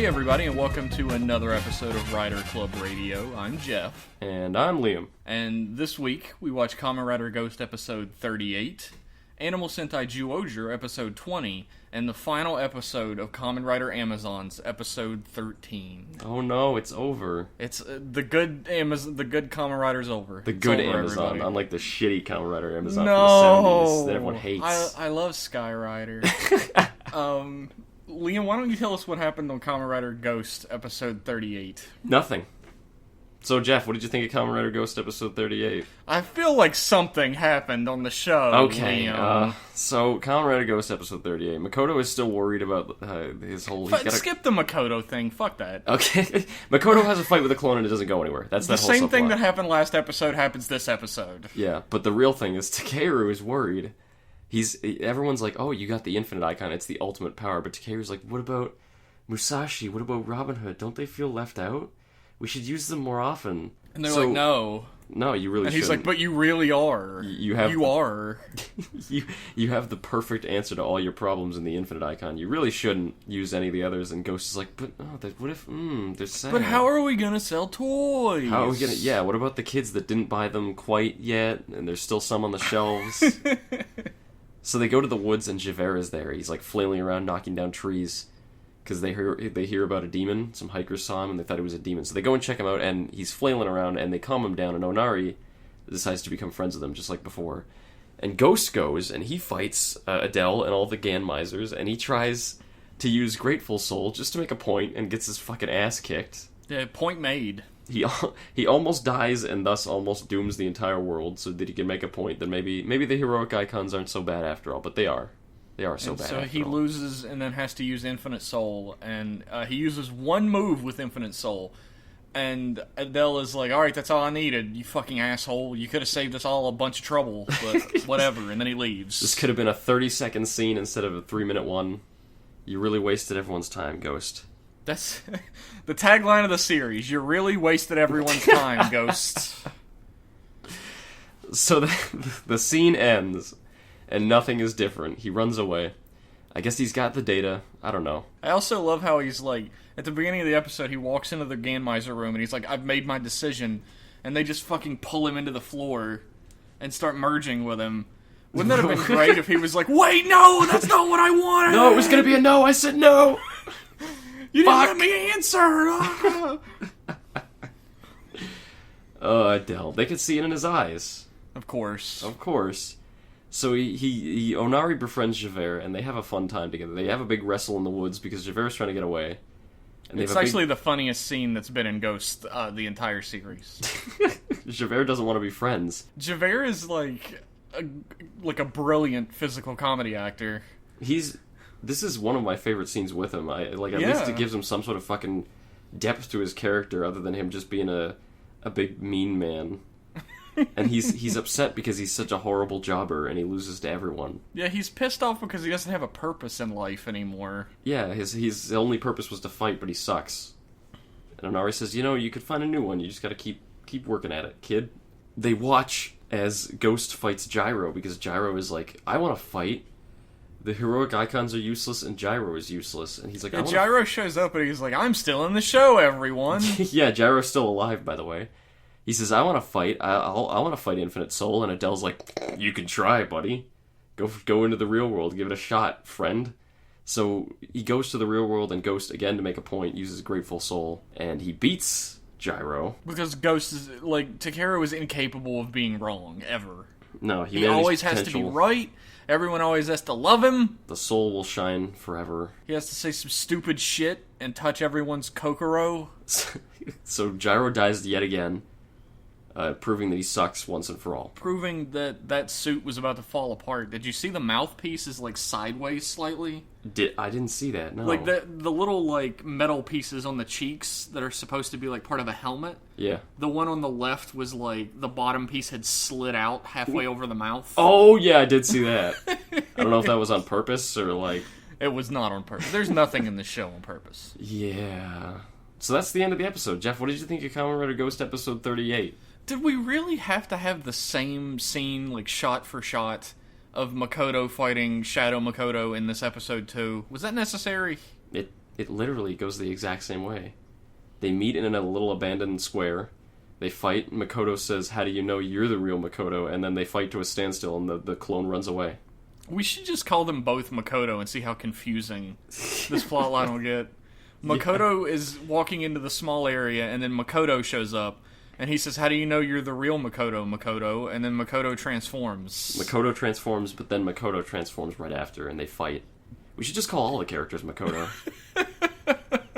Hey everybody, and welcome to another episode of Rider Club Radio. I'm Jeff. And I'm Liam. And this week, we watch Kamen Rider Ghost episode 38, Animal Sentai Zyuohger episode 20, and the final episode of Kamen Rider Amazons episode 13. Oh no, it's over. It's the good Kamen Rider's over. The good over, Amazon, everybody. Unlike the shitty Kamen Rider Amazon No! from the 70s that everyone hates. I love Sky Rider. Liam, why don't you tell us what happened on Kamen Rider Ghost episode 38? Nothing. So, Jeff, what did you think of Kamen Rider Ghost episode 38? I feel like something happened on the show. Okay, so Kamen Rider Ghost episode 38. Makoto is still worried about his whole... Skip the Makoto thing. Fuck that. Okay. Makoto has a fight with a clone and it doesn't go anywhere. That's the that whole same thing subplot. that happened last episode happens this episode. Yeah, but the real thing is Takeru is worried. Everyone's like, oh, you got the infinite icon, it's the ultimate power. But Takeru's like, what about Musashi? What about Robin Hood? Don't they feel left out? We should use them more often. And they're like, no. No, you really shouldn't. And he's like, but you really are. You are. You have the perfect answer to all your problems in the infinite icon. You really shouldn't use any of the others. And Ghost is like, but what if, they're sad. But how are we gonna sell toys? How are we gonna, yeah, what about the kids that didn't buy them quite yet? And there's still some on the shelves. So they go to the woods and Javert is there. He's like flailing around, knocking down trees. Because they hear about a demon. Some hikers saw him and they thought he was a demon. So they go and check him out and he's flailing around and they calm him down and Onari decides to become friends with him just like before. And Ghost goes and he fights Adele and all the Gan Misers and he tries to use Grateful Soul just to make a point and gets his fucking ass kicked. Yeah, point made. He almost dies and thus almost dooms the entire world so that he can make a point that maybe the heroic icons aren't so bad after all, but they are. They are so bad so after he all. loses and then has to use Infinite Soul, and he uses one move with Infinite Soul. And Adele is like, alright, that's all I needed, you fucking asshole. You could have saved us all a bunch of trouble, but whatever, and then he leaves. This could have been a 30-second scene instead of a 3-minute one. You really wasted everyone's time, Ghost. That's the tagline of the series. You really wasted everyone's time, Ghost. So the scene ends, and nothing is different. He runs away. I guess he's got the data. I don't know. I also love how he's like, at the beginning of the episode, he walks into the Ganmiser room, and he's like, I've made my decision, and they just fucking pull him into the floor and start merging with him. Wouldn't that have been great if he was like, wait, no, that's not what I wanted! No, it was gonna be a no, I said no! You didn't let me answer! Adele. They could see it in his eyes. Of course. Of course. So he Onari befriends Javert, and they have a fun time together. They have a big wrestle in the woods because Javert's trying to get away. And it's actually the funniest scene that's been in Ghost the entire series. Javert doesn't want to be friends. Javert is like a brilliant physical comedy actor. This is one of my favorite scenes with him. At least it gives him some sort of fucking depth to his character other than him just being a big mean man. And he's upset because he's such a horrible jobber and he loses to everyone. Yeah, he's pissed off because he doesn't have a purpose in life anymore. Yeah, his only purpose was to fight, but he sucks. And Onari says, you could find a new one. You just gotta keep working at it, kid. They watch as Ghost fights Gyro because Gyro is like, I want to fight. The heroic icons are useless and Gyro is useless. And he's like, Gyro shows up and he's like, I'm still in the show, everyone. Yeah, Gyro's still alive, by the way. He says, I want to fight. I want to fight Infinite Soul. And Adele's like, you can try, buddy. Go into the real world. Give it a shot, friend. So he goes to the real world and Ghost, again, to make a point, uses Grateful Soul. And he beats Gyro. Because Ghost is, like, Takeru is incapable of being wrong, ever. No, he always has to be right. Everyone always has to love him. The soul will shine forever. He has to say some stupid shit and touch everyone's Kokoro. So Gyro dies yet again, proving that he sucks once and for all. Proving that suit was about to fall apart. Did you see the mouthpiece is, like, sideways slightly? I didn't see that, no. Like, the little, like, metal pieces on the cheeks that are supposed to be, like, part of a helmet. Yeah. The one on the left was, like, the bottom piece had slid out halfway over the mouth. Oh, yeah, I did see that. I don't know if that was on purpose or, like... It was not on purpose. There's nothing in the show on purpose. Yeah. So that's the end of the episode. Jeff, what did you think of Kamen Rider Ghost episode 38? Did we really have to have the same scene, like, shot for shot, of Makoto fighting Shadow Makoto in this episode too? Was that necessary? It literally goes the exact same way. They meet in a little abandoned square. They fight. Makoto says, "How do you know you're the real Makoto?" And then they fight to a standstill, and the clone runs away. We should just call them both Makoto and see how confusing this plotline will get. Makoto is walking into the small area, and then Makoto shows up, and he says, "How do you know you're the real Makoto, Makoto?" And then Makoto transforms. Makoto transforms, but then Makoto transforms right after, and they fight. We should just call all the characters Makoto.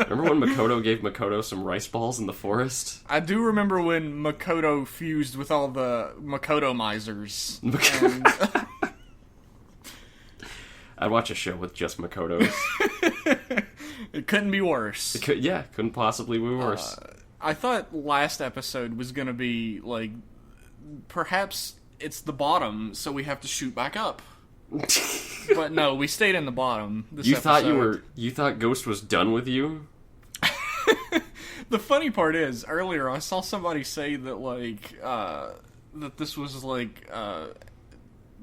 Remember when Makoto gave Makoto some rice balls in the forest? I do remember when Makoto fused with all the Makoto misers. And... I'd watch a show with just Makotos. It couldn't be worse. Couldn't possibly be worse. I thought last episode was going to be, like, perhaps it's the bottom, so we have to shoot back up. But no, we stayed in the bottom this episode. You thought Ghost was done with you? The funny part is, earlier I saw somebody say that, like, that this was, like,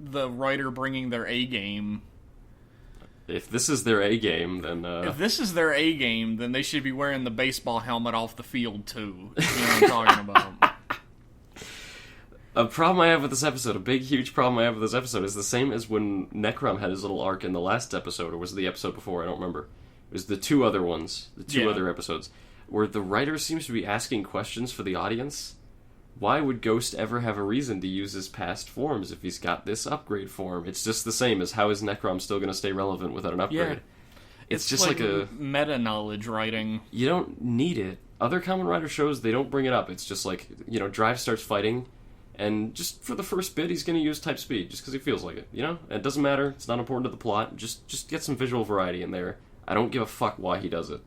the writer bringing their A game. If this is their A game, then... If this is their A game, then they should be wearing the baseball helmet off the field, too. You know what I'm talking about. A problem I have with this episode, a big, huge problem I have with this episode, is the same as when Necrom had his little arc in the last episode, or was it the episode before? I don't remember. It was the two other ones, other episodes, where the writer seems to be asking questions for the audience. Why would Ghost ever have a reason to use his past forms if he's got this upgrade form? It's just the same as how is Necrom still going to stay relevant without an upgrade? Yeah. It's just like a... meta-knowledge writing. You don't need it. Other Kamen Rider shows, they don't bring it up. It's just like, Drive starts fighting, and just for the first bit, he's going to use type speed, just because he feels like it, It doesn't matter. It's not important to the plot. Just get some visual variety in there. I don't give a fuck why he does it.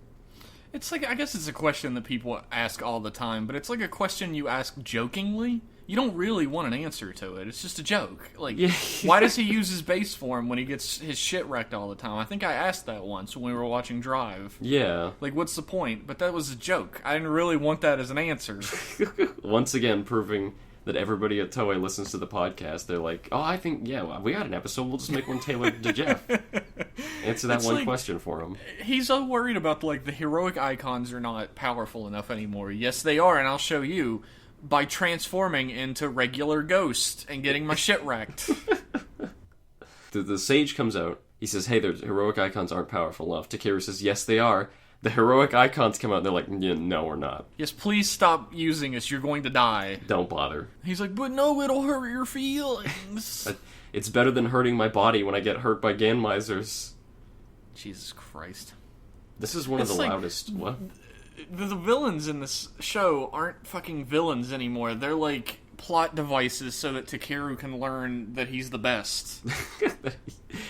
It's like, I guess it's a question that people ask all the time, but it's like a question you ask jokingly. You don't really want an answer to it. It's just a joke. Like, why does he use his base form when he gets his shit wrecked all the time? I think I asked that once when we were watching Drive. Yeah. Like, what's the point? But that was a joke. I didn't really want that as an answer. Once again, proving that everybody at Toei listens to the podcast. They're like, oh, I think, we got an episode. We'll just make one tailored to Jeff. Answer that one question for him. He's so worried about, like, the heroic icons are not powerful enough anymore. Yes, they are, and I'll show you by transforming into regular Ghost and getting my shit wrecked. The sage comes out. He says, hey, the heroic icons aren't powerful enough. Takeru says, yes, they are. The heroic icons come out, and they're like, yeah, no, we're not. Yes, please stop using us. You're going to die. Don't bother. He's like, but no, it'll hurt your feelings. It's better than hurting my body when I get hurt by Ganmisers. Jesus Christ. This is one of the loudest... What? The villains in this show aren't fucking villains anymore. They're like plot devices so that Takeru can learn that he's the best.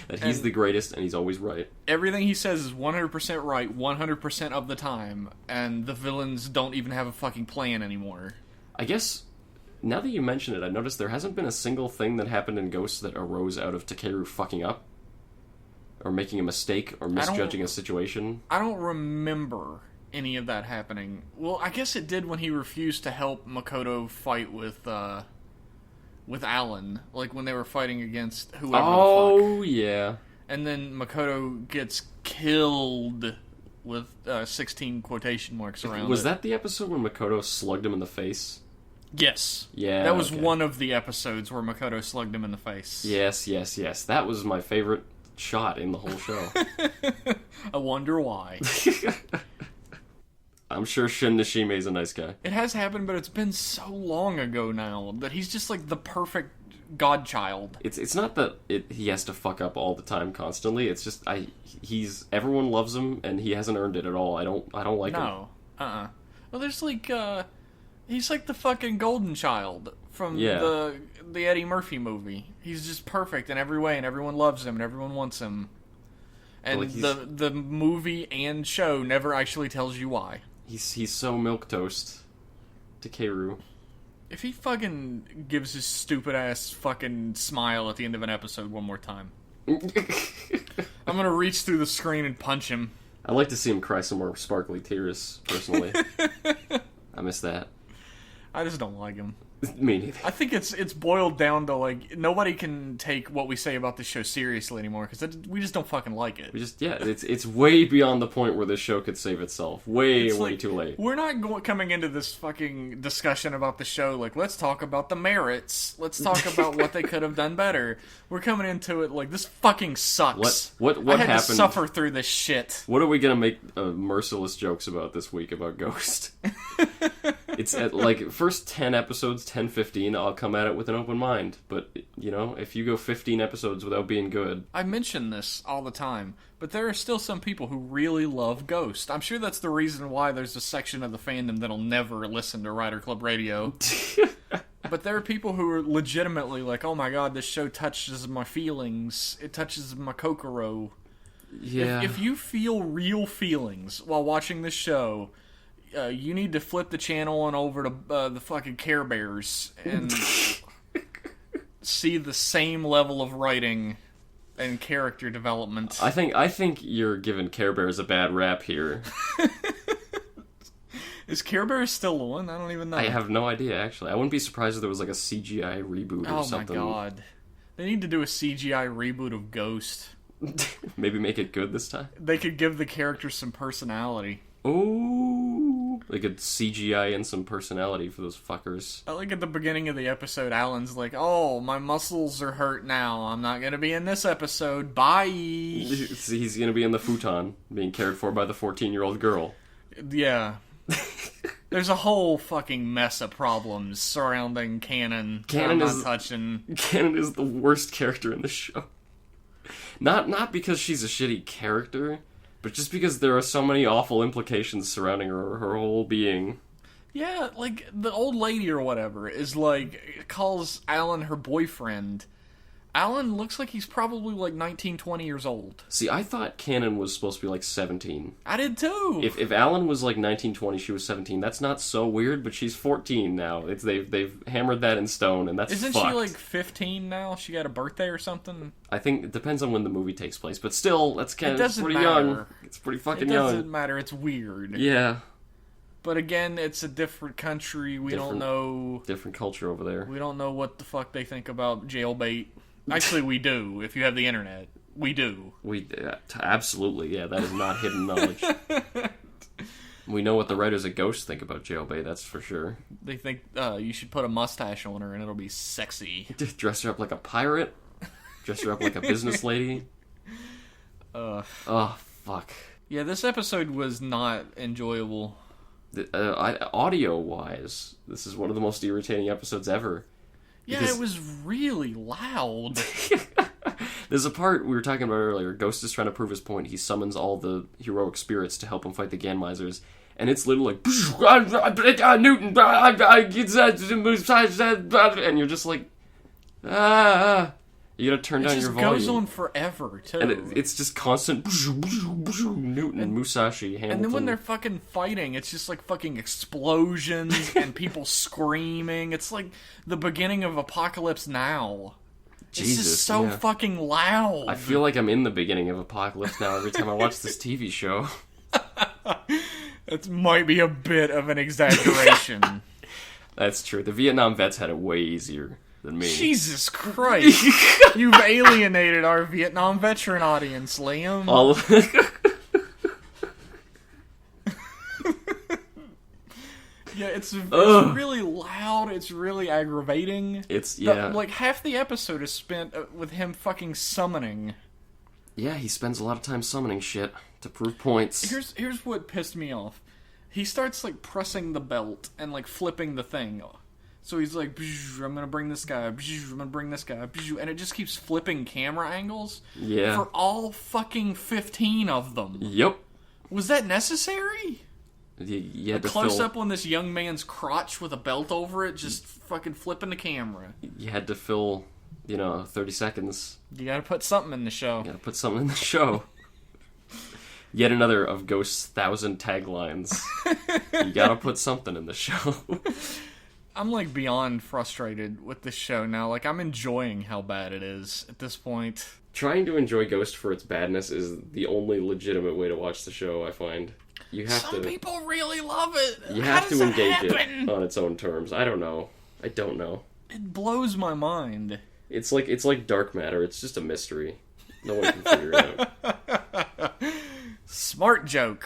that he's the greatest and he's always right. Everything he says is 100% right 100% of the time, and the villains don't even have a fucking plan anymore. I guess, now that you mention it, I noticed there hasn't been a single thing that happened in Ghosts that arose out of Takeru fucking up. Or making a mistake, or misjudging a situation. I don't remember any of that happening. Well, I guess it did when he refused to help Makoto fight with Alan, like when they were fighting against whoever the fuck. Oh, yeah. And then Makoto gets killed with 16 quotation marks around Was it. that the episode when Makoto slugged him in the face? Yes. Yeah. That was one of the episodes where Makoto slugged him in the face. Yes. That was my favorite shot in the whole show. I wonder why. I'm sure Shin Nishime's a nice guy. It has happened, but it's been so long ago now that he's just like the perfect godchild. It's not that he has to fuck up all the time constantly. It's just everyone loves him and he hasn't earned it at all. I don't like him. No. Well, there's like he's like the fucking golden child from the Eddie Murphy movie. He's just perfect in every way and everyone loves him and everyone wants him. And like the movie and show never actually tells you why. He's so milquetoast. Takeru. If he fucking gives his stupid ass fucking smile at the end of an episode one more time, I'm gonna reach through the screen and punch him. I'd like to see him cry some more sparkly tears, personally. I miss that. I just don't like him. Me neither. I think it's boiled down to, like, nobody can take what we say about this show seriously anymore, because we just don't fucking like it. It's way beyond the point where this show could save itself. Way too late. We're not coming into this fucking discussion about the show like, let's talk about the merits. Let's talk about what they could have done better. We're coming into it like, this fucking sucks. What I had happened? to suffer through this shit. What are we gonna make merciless jokes about this week about Ghost? It's at, like, first 10 episodes, 10, 15, I'll come at it with an open mind. But, you know, if you go 15 episodes without being good... I mention this all the time, but there are still some people who really love Ghost. I'm sure that's the reason why there's a section of the fandom that'll never listen to Rider Club Radio. But there are people who are legitimately like, oh my god, this show touches my feelings. It touches my Kokoro. Yeah. If you feel real feelings while watching this show... you need to flip the channel on over to the fucking Care Bears and see the same level of writing and character development. I think you're giving Care Bears a bad rap here. Is Care Bears still on? I don't even know. I have no idea, actually. I wouldn't be surprised if there was like a CGI reboot or something. Oh my god. They need to do a CGI reboot of Ghost. Maybe make it good this time? They could give the characters some personality. Oh, they could CGI in some personality for those fuckers. I like at the beginning of the episode, Alan's like, oh, my muscles are hurt now. I'm not going to be in this episode. Bye. He's going to be in the futon, being cared for by the 14-year-old girl. Yeah. There's a whole fucking mess of problems surrounding Kamen. Kamen is the worst character in the show. Not because she's a shitty character, but just because there are so many awful implications surrounding her whole being. Yeah, like, the old lady or whatever is like, calls Alan her boyfriend. Alan looks like he's probably like 19, 20 years old. See, I thought Kanon was supposed to be like 17. I did too. If Alan was like 19, 20, she was 17, that's not so weird, but she's 14 now. They've hammered that in stone, and that's Isn't fucked. she like 15 now? She got a birthday or something? I think it depends on when the movie takes place, but still, that's kind of pretty matter. young. It's pretty fucking young. It doesn't matter, it's weird. Yeah. But again, it's a different country, we don't know... Different culture over there. We don't know what the fuck they think about jailbait. Actually, we do, if you have the internet. We do. Absolutely, yeah, that is not hidden knowledge. We know what the writers of Ghost think about jailbait, that's for sure. They think you should put a mustache on her and it'll be sexy. Dress her up like a pirate? Dress her up like a business lady? Oh, fuck. Yeah, this episode was not enjoyable. Audio-wise, this is one of the most irritating episodes ever. Yeah, it was really loud. There's a part we were talking about earlier. Ghost is trying to prove his point. He summons all the heroic spirits to help him fight the Ganmisers. And it's literally like... Newton! And you're just like... You gotta turn down your volume. It just goes on forever, too. And it's just constant... Newton, Musashi, Hamilton... And then when they're fucking fighting, it's just like fucking explosions and people screaming. It's like the beginning of Apocalypse Now. Jesus, it's just so fucking loud. I feel like I'm in the beginning of Apocalypse Now every time I watch this TV show. That might be a bit of an exaggeration. That's true. The Vietnam vets had it way easier than me. Jesus Christ. You've alienated our Vietnam veteran audience, Liam. Yeah, it's really loud. It's really aggravating. Like, half the episode is spent with him fucking summoning. Yeah, he spends a lot of time summoning shit to prove points. Here's what pissed me off. He starts, like, pressing the belt and, like, flipping the thing. So he's like, I'm gonna bring this guy, I'm gonna bring this guy, and it just keeps flipping camera angles. Yeah. For all fucking 15 of them. Yep. Was that necessary? You had a close-up on this young man's crotch with a belt over it, just fucking flipping the camera. You had to fill, 30 seconds. You gotta put something in the show. You gotta put something in the show. Yet another of Ghost's 1,000 taglines. You gotta put something in the show. I'm, like, beyond frustrated with this show now. Like, I'm enjoying how bad it is at this point. Trying to enjoy Ghost for its badness is the only legitimate way to watch the show, I find. You have Some to. people really love it. You How have does to that engage happen? it on its own terms. I don't know. It blows my mind. It's like dark matter. It's just a mystery. No one can figure it out. Smart joke.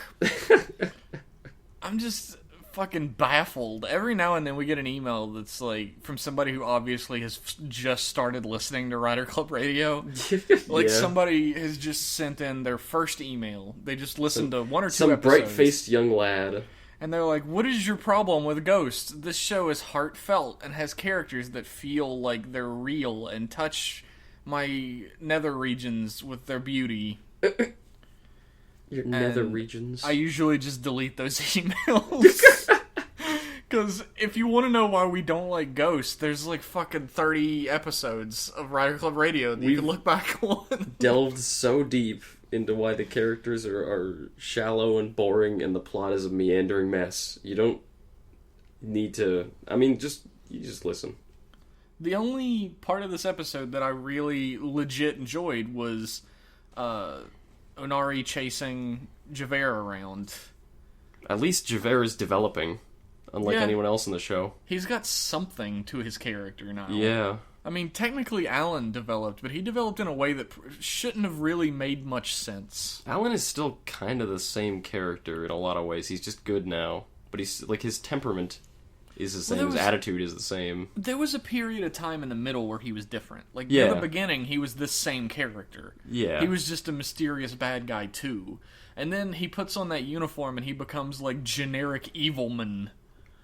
I'm just fucking baffled. Every now and then we get an email that's like from somebody who obviously has just started listening to Rider Club Radio. Like somebody has just sent in their first email. They just listened to one or two episodes. Some bright-faced young lad. And they're like, what is your problem with Ghost? This show is heartfelt and has characters that feel like they're real and touch my nether regions with their beauty. Your nether regions? I usually just delete those emails. Because if you want to know why we don't like Ghost, there's like fucking 30 episodes of Rider Club Radio that you can look back on. Delved so deep into why the characters are shallow and boring and the plot is a meandering mess. You don't need to... I mean, you just listen. The only part of this episode that I really legit enjoyed was Onari chasing Javert around. At least Javert is developing, unlike anyone else in the show. He's got something to his character now. Yeah. I mean, technically Alan developed, but he developed in a way that shouldn't have really made much sense. Alan is still kind of the same character in a lot of ways. He's just good now. But he's like his temperament is the same, his attitude is the same. There was a period of time in the middle where he was different. Like, in the beginning, he was this same character. Yeah. He was just a mysterious bad guy, too. And then he puts on that uniform and he becomes, like, generic evilman.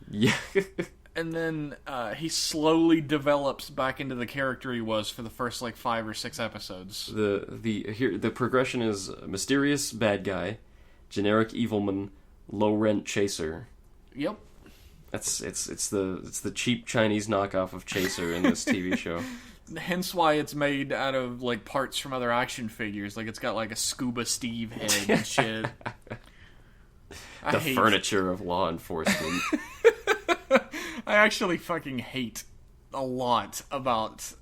Yeah. And then he slowly develops back into the character he was for the first, like, 5 or 6 episodes. The progression is mysterious bad guy, generic evilman, low rent chaser. Yep. It's the cheap Chinese knockoff of Chaser in this TV show. Hence why it's made out of like parts from other action figures. Like it's got like a Scuba Steve head and shit. The furniture of law enforcement. I actually fucking hate a lot about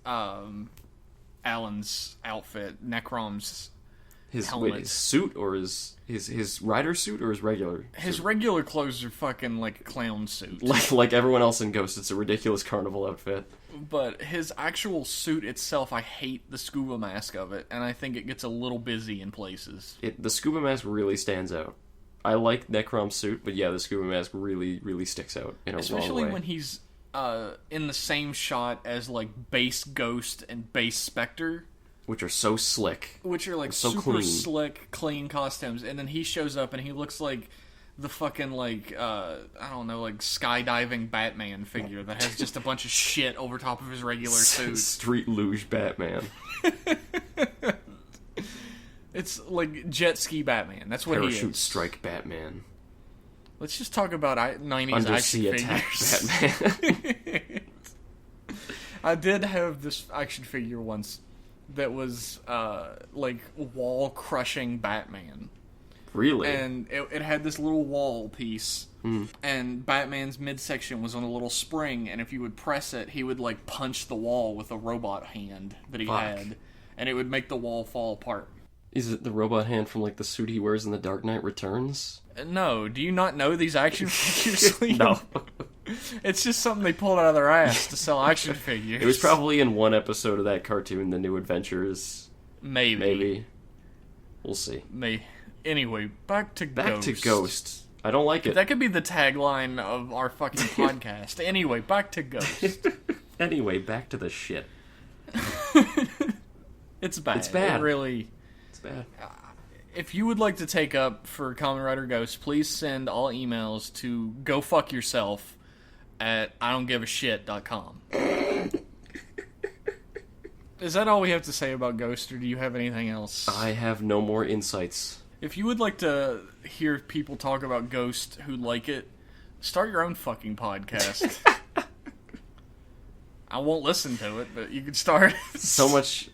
Alan's outfit, Necrom's helmet. His suit or his rider suit or his regular His suit? regular clothes are fucking like a clown suit. Like everyone else in Ghost, it's a ridiculous carnival outfit. But his actual suit itself, I hate the scuba mask of it, and I think it gets a little busy in places. The scuba mask really stands out. I like Necrom's suit, but yeah, the scuba mask really, really sticks out in a wrong way. Especially when he's in the same shot as like base Ghost and base Spectre. Which are so slick. Which are like so super clean. slick, clean costumes. And then he shows up and he looks like the fucking like, I don't know, like skydiving Batman figure that has just a bunch of shit over top of his regular suit. Street luge Batman. It's like jet ski Batman. That's what he is. Parachute strike Batman. Let's just talk about 90s Undersea action attack figures. Batman. I did have this action figure once that was like wall crushing Batman. Really? And it had this little wall piece, and Batman's midsection was on a little spring, and if you would press it, he would like punch the wall with a robot hand that he had, and it would make the wall fall apart. Is it the robot hand from like the suit he wears in The Dark Knight Returns? No, do you not know these action figures, Liam? No. It's just something they pulled out of their ass to sell action figures. It was probably in one episode of that cartoon, The New Adventures. Maybe. We'll see. Anyway, back to Ghost. I don't like it. That could be the tagline of our fucking podcast. Anyway, back to Ghost. Anyway, back to the shit. It's bad. It's bad. It's bad. If you would like to take up for Kamen Rider Ghost, please send all emails to gofuckyourself at idon'tgiveashit.com. Is that all we have to say about Ghost, or do you have anything else? I have no more insights. If you would like to hear people talk about Ghost who like it, start your own fucking podcast. I won't listen to it, but you can start. So much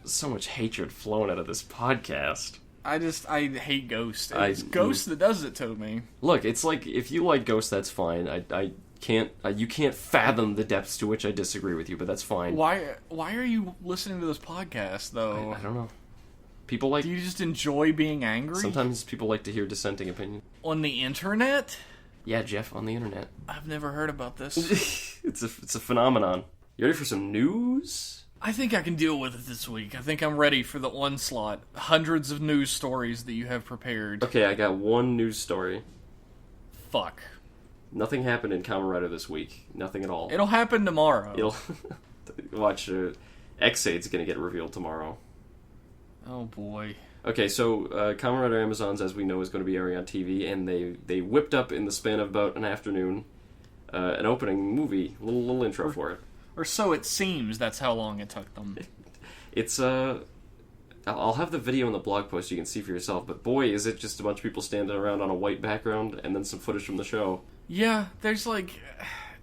hatred flowing out of this podcast. I hate Ghost. It's Ghost that does it to me. Look, it's like, if you like Ghost, that's fine. I can't, you can't fathom the depths to which I disagree with you, but that's fine. Why are you listening to this podcast, though? I don't know. People like... Do you just enjoy being angry? Sometimes people like to hear dissenting opinions. On the internet? Yeah, Jeff, on the internet. I've never heard about this. It's a phenomenon. You ready for some news? I think I can deal with it this week. I think I'm ready for the onslaught. Hundreds of news stories that you have prepared. Okay, I got one news story. Fuck. Nothing happened in Kamen Rider this week. Nothing at all. It'll happen tomorrow. It'll... Watch, X-Aid's gonna get revealed tomorrow. Oh boy. Okay, so Kamen Rider Amazons, as we know, is going to be airing on TV, and they whipped up in the span of about an afternoon an opening movie, little intro for it. Or so it seems. That's how long it took them. It's I'll have the video in the blog post you can see for yourself, but boy, is it just a bunch of people standing around on a white background and then some footage from the show. Yeah, there's like...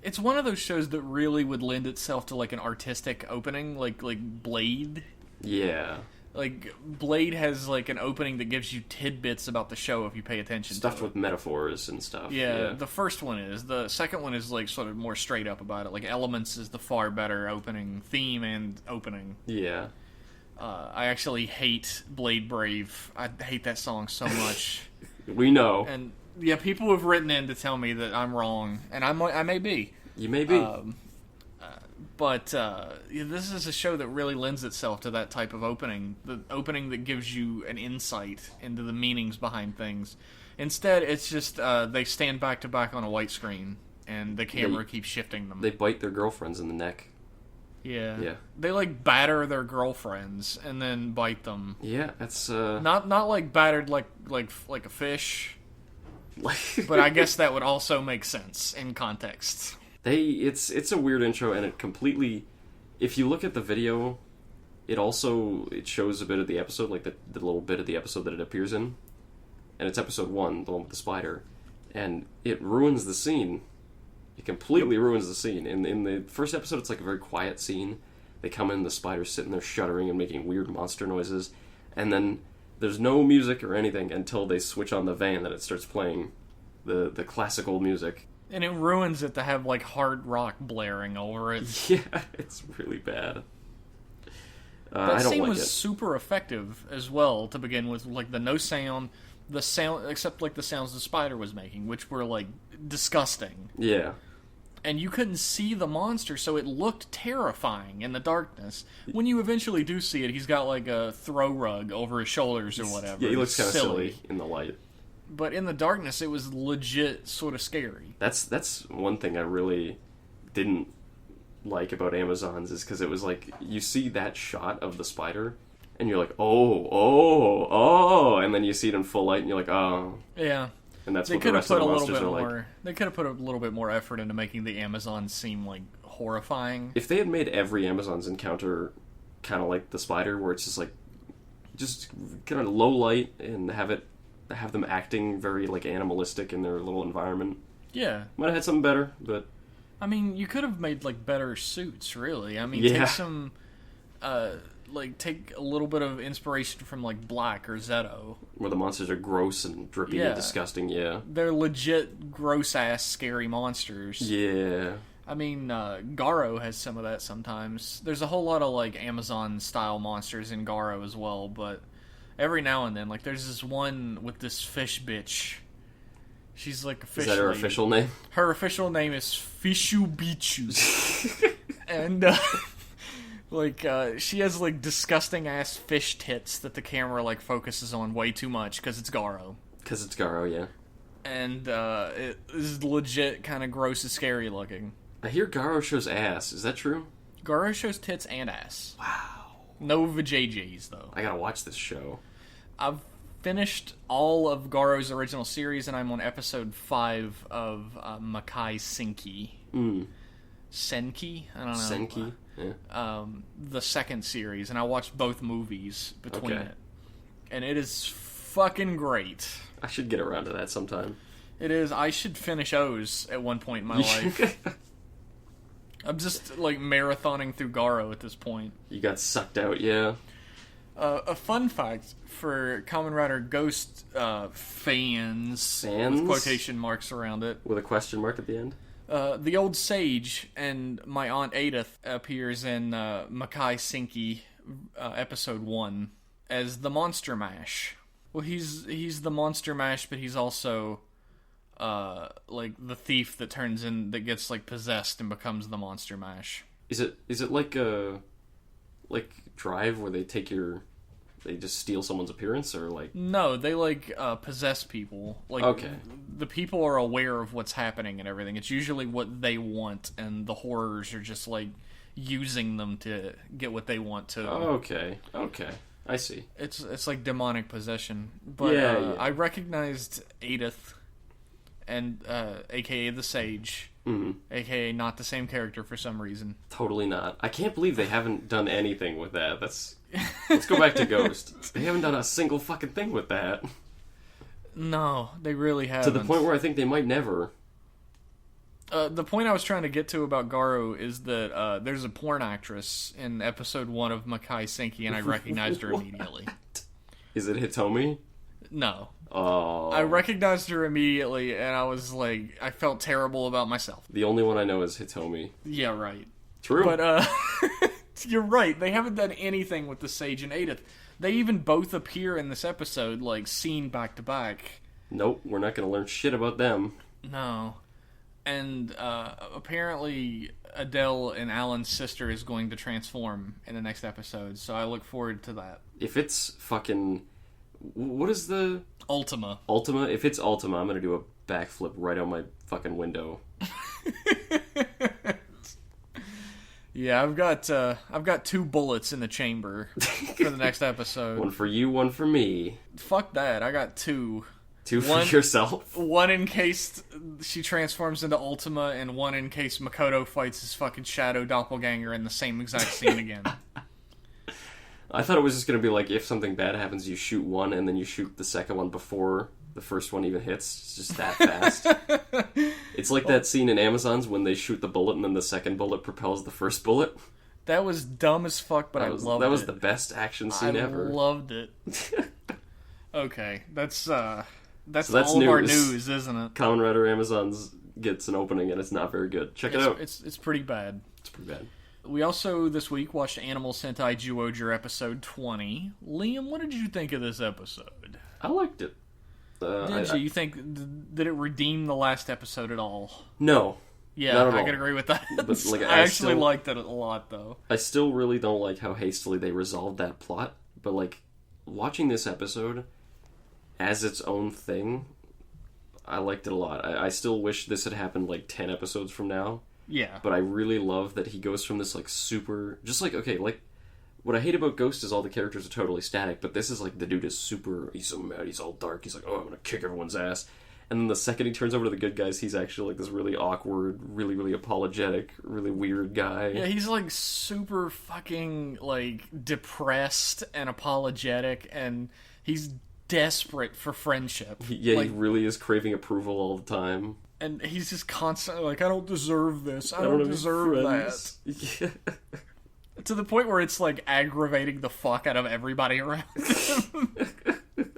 It's one of those shows that really would lend itself to like an artistic opening, like Blade. Yeah. Like, Blade has, like, an opening that gives you tidbits about the show if you pay attention Stuff to it. with metaphors and stuff. Yeah, the first one is. The second one is, like, sort of more straight up about it. Like, Elements is the far better opening theme and opening. Yeah. I actually hate Blade Brave. I hate that song so much. We know. And, yeah, people have written in to tell me that I'm wrong. And I may be. You may be. But this is a show that really lends itself to that type of opening. The opening that gives you an insight into the meanings behind things. Instead, it's just they stand back to back on a white screen, and the camera keeps shifting them. They bite their girlfriends in the neck. Yeah. Yeah. They, like, batter their girlfriends and then bite them. Yeah, that's... Not like battered like a fish, but I guess that would also make sense in context. It's a weird intro, and it completely... If you look at the video, it shows a bit of the episode, like the little bit of the episode that it appears in. And it's episode 1, the one with the spider. And it ruins the scene. It completely ruins the scene. In the first episode, it's like a very quiet scene. They come in, the spider's sitting there shuddering and making weird monster noises. And then there's no music or anything until they switch on the van, and it starts playing the classical music. And it ruins it to have, like, hard rock blaring over it. Yeah, it's really bad. That I don't scene like was it. super effective as well to begin with. Like, the sound, except, like, the sounds the spider was making, which were, like, disgusting. Yeah. And you couldn't see the monster, so it looked terrifying in the darkness. When you eventually do see it, he's got, like, a throw rug over his shoulders or whatever. Yeah, he looks kind of silly in the light. But in the darkness, it was legit sort of scary. That's one thing I really didn't like about Amazons, is because it was like, you see that shot of the spider, and you're like, oh, and then you see it in full light, and you're like, oh. Yeah. And that's what the rest of the monsters are like. They could have put a little bit more effort into making the Amazons seem, like, horrifying. If they had made every Amazon's encounter kind of like the spider, where it's just like, just kind of low light, and have them acting very, like, animalistic in their little environment. Yeah. Might have had something better, but... I mean, you could have made, like, better suits, really. I mean, Yeah. take a little bit of inspiration from, like, Black or Zeto. Where the monsters are gross and drippy and disgusting, yeah. They're legit gross-ass scary monsters. Yeah. I mean, Garo has some of that sometimes. There's a whole lot of, like, Amazon-style monsters in Garo as well, but... Every now and then, like, there's this one with this fish bitch. She's like a fish. Is that her lady. official name? Her official name is Fishu Bichu. And, she has, like, disgusting ass fish tits that the camera, like, focuses on way too much because it's Garo. Because it's Garo, yeah. And, it is legit kind of gross and scary looking. I hear Garo shows ass. Is that true? Garo shows tits and ass. Wow. No vajayjays, though. I gotta watch this show. I've finished all of Garo's original series, and I'm on episode 5 of Makai Senki. Senki? I don't know. Senki? Yeah. The second series, and I watched both movies between it. And it is fucking great. I should get around to that sometime. It is. I should finish O's at one point in my life. I'm just, like, marathoning through Garo at this point. You got sucked out, yeah. A fun fact for Kamen Rider Ghost fans, with quotation marks around it. With a question mark at the end? The old sage and my Aunt Edith appears in Makai Senki episode 1. as the Monster Mash. Well, he's the Monster Mash, but he's also like the thief that gets like possessed and becomes the Monster Mash. Is it like a Drive where they just steal someone's appearance, or like... No, they like possess people. Like, okay. The people are aware of what's happening and everything. It's usually what they want, and the horrors are just like using them to get what they want to. Okay. I see. It's like demonic possession. But yeah. I recognized Edith, and aka the Sage, aka not the same character for some reason. Totally not. I can't believe they haven't done anything with that. Let's go back to Ghost. They haven't done a single fucking thing with that. No, they really haven't. To the point where I think they might never. The point I was trying to get to about Garo is that there's a porn actress in episode 1 of Makai Senki, and I recognized her immediately. Is it Hitomi? No. Oh. I recognized her immediately, and I was like, I felt terrible about myself. The only one I know is Hitomi. Yeah, right. True. But, you're right. They haven't done anything with the Sage and Edith. They even both appear in this episode, like, seen back to back. Nope, we're not going to learn shit about them. No. And apparently Adele and Alan's sister is going to transform in the next episode, so I look forward to that. If it's fucking... What is the... Ultima. Ultima? If it's Ultima, I'm going to do a backflip right out my fucking window. Yeah, I've got 2 bullets in the chamber for the next episode. One for you, one for me. Fuck that. I got 2. 2 for yourself? One in case she transforms into Ultima, and one in case Makoto fights his fucking shadow doppelganger in the same exact scene again. I thought it was just going to be like, if something bad happens, you shoot one, and then you shoot the second one before the first one even hits. It's just that fast. It's like that scene in Amazons when they shoot the bullet, and then the second bullet propels the first bullet. That was dumb as fuck, but I loved it. That was the best action scene ever. I loved it. Okay, that's all news. of our news, isn't it? Kamen Rider Amazons gets an opening, and it's not very good. Check it out. It's pretty bad. It's pretty bad. We also, this week, watched Animal Sentai Zyuohger episode 20. Liam, what did you think of this episode? I liked it. Did you? You think, did it redeem the last episode at all? No. Yeah, I can agree with that. But, like, I actually liked it a lot, though. I still really don't like how hastily they resolved that plot, but, like, watching this episode as its own thing, I liked it a lot. I still wish this had happened, like, 10 episodes from now. Yeah. But I really love that he goes from this, like, super... Just like, okay, like, what I hate about Ghost is all the characters are totally static, but this is, like, the dude is super... He's so mad, he's all dark, he's like, oh, I'm gonna kick everyone's ass. And then the second he turns over to the good guys, he's actually, like, this really awkward, really, really apologetic, really weird guy. Yeah, he's, like, super fucking, like, depressed and apologetic, and he's desperate for friendship. He really is craving approval all the time. And he's just constantly like, I don't deserve this. I don't deserve that. Yeah. To the point where it's like aggravating the fuck out of everybody around him.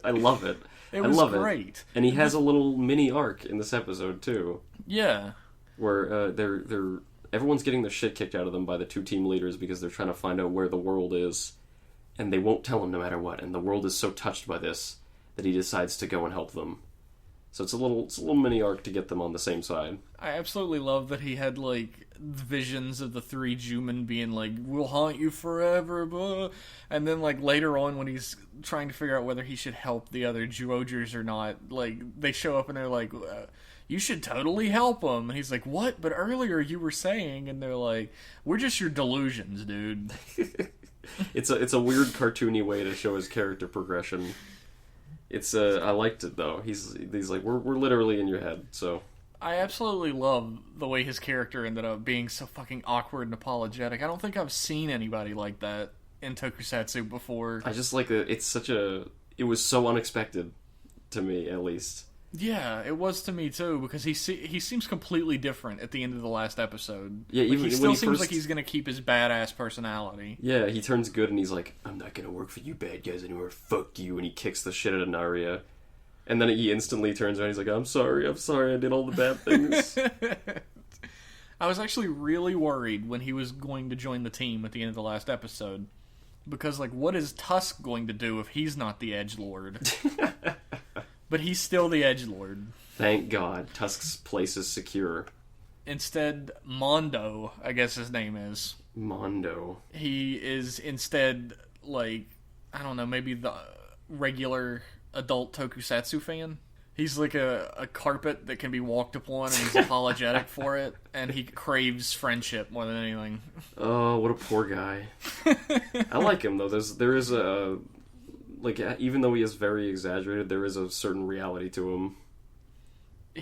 I love it. It was great. And he has a little mini arc in this episode too. Yeah. Where they're everyone's getting the shit kicked out of them by the 2 team leaders because they're trying to find out where the world is, and they won't tell him no matter what. And the world is so touched by this that he decides to go and help them. So it's a little mini arc to get them on the same side. I absolutely love that he had, like, visions of the 3 Juman being like, we'll haunt you forever, blah. And then, like, later on when he's trying to figure out whether he should help the other Zyuohgers or not, like, they show up and they're like, you should totally help him. And he's like, what? But earlier you were saying, and they're like, we're just your delusions, dude. It's a weird cartoony way to show his character progression. It's I liked it though. He's like, we're literally in your head. So I absolutely love the way his character ended up being so fucking awkward and apologetic. I don't think I've seen anybody like that in Tokusatsu before. I just like it was so unexpected to me, at least. Yeah, it was to me too, because he seems completely different at the end of the last episode. Yeah, like, even he still seems like he's gonna keep his badass personality. Yeah, he turns good and he's like, I'm not gonna work for you bad guys anymore, fuck you, and he kicks the shit out of Naria. And then he instantly turns around and he's like, I'm sorry, I did all the bad things. I was actually really worried when he was going to join the team at the end of the last episode. Because, like, what is Tusk going to do if he's not the edgelord? But he's still the edgelord. Thank God. Tusk's place is secure. Instead, Mondo, I guess his name is. Mondo. He is instead, like, I don't know, maybe the regular adult tokusatsu fan. He's like a carpet that can be walked upon, and he's apologetic for it, and he craves friendship more than anything. Oh, what a poor guy. I like him, though. There is a... Like, even though he is very exaggerated, there is a certain reality to him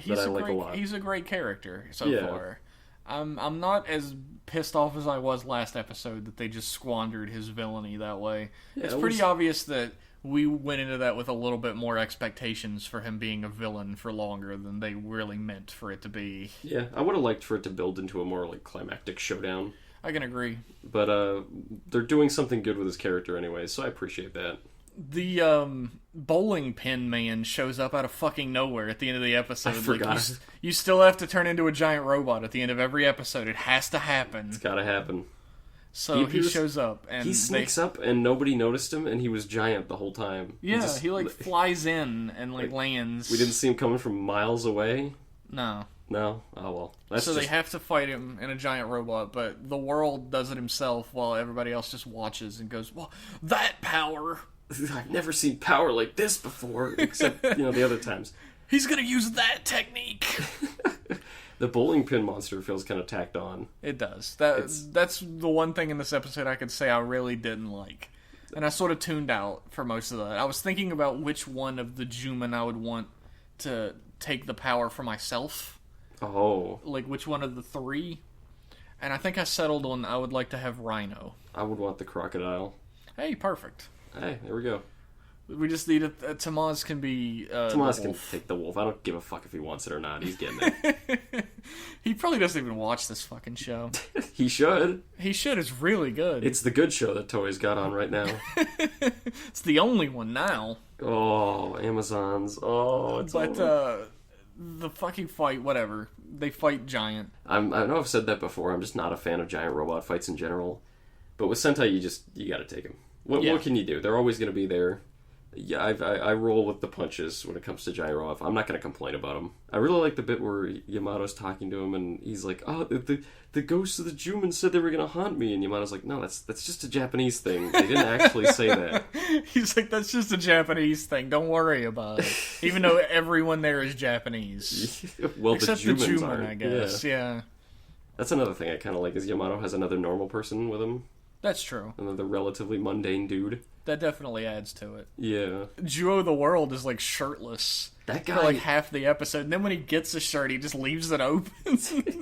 that I like a lot. He's a great character so far. I'm not as pissed off as I was last episode that they just squandered his villainy that way. Yeah, it's pretty obvious that we went into that with a little bit more expectations for him being a villain for longer than they really meant for it to be. Yeah, I would have liked for it to build into a more, like, climactic showdown. I can agree. But, they're doing something good with his character anyway, so I appreciate that. The, bowling pin man shows up out of fucking nowhere at the end of the episode. I forgot. Like, you still have to turn into a giant robot at the end of every episode. It has to happen. It's gotta happen. So he shows up, and he sneaks up, and nobody noticed him, and he was giant the whole time. Yeah, he like flies in and like lands. We didn't see him coming from miles away. No. Oh well. They have to fight him in a giant robot, but the world does it himself while everybody else just watches and goes, "Well, that power! I've never seen power like this before, except the other times." He's gonna use that technique. The bowling pin monster feels kind of tacked on. It does. That's the one thing in this episode I could say I really didn't like. And I sort of tuned out for most of that. I was thinking about which one of the Juman I would want to take the power for myself. Oh. Like, which one of the three. And I think I settled on I would like to have Rhino. I would want the crocodile. Hey, perfect. Hey, there we go. We just need Tamaz can be Tamaz can take the wolf. I don't give a fuck if he wants it or not. He's getting it. He probably doesn't even watch this fucking show. He should. He should. It's really good. It's the good show that Toei's got on right now. It's the only one now. Oh, Amazons. Oh, it's the fucking fight, whatever. They fight giant. I know I've said that before. I'm just not a fan of giant robot fights in general. But with Sentai, you gotta take them. What can you do? They're always gonna be there. Yeah, I roll with the punches when it comes to giant robot. I'm not going to complain about them. I really like the bit where Yamato's talking to him, and he's like, "Oh, the ghosts of the Juman said they were going to haunt me," and Yamato's like, "No, that's just a Japanese thing. They didn't actually say that." He's like, "That's just a Japanese thing. Don't worry about it." Even though everyone there is Japanese, well, except the Juman, I guess. Yeah. That's another thing I kind of like is Yamato has another normal person with him. That's true. Another relatively mundane dude. That definitely adds to it. Yeah. Juo the World is like shirtless. That guy, for like half the episode, and then when he gets a shirt, he just leaves it open.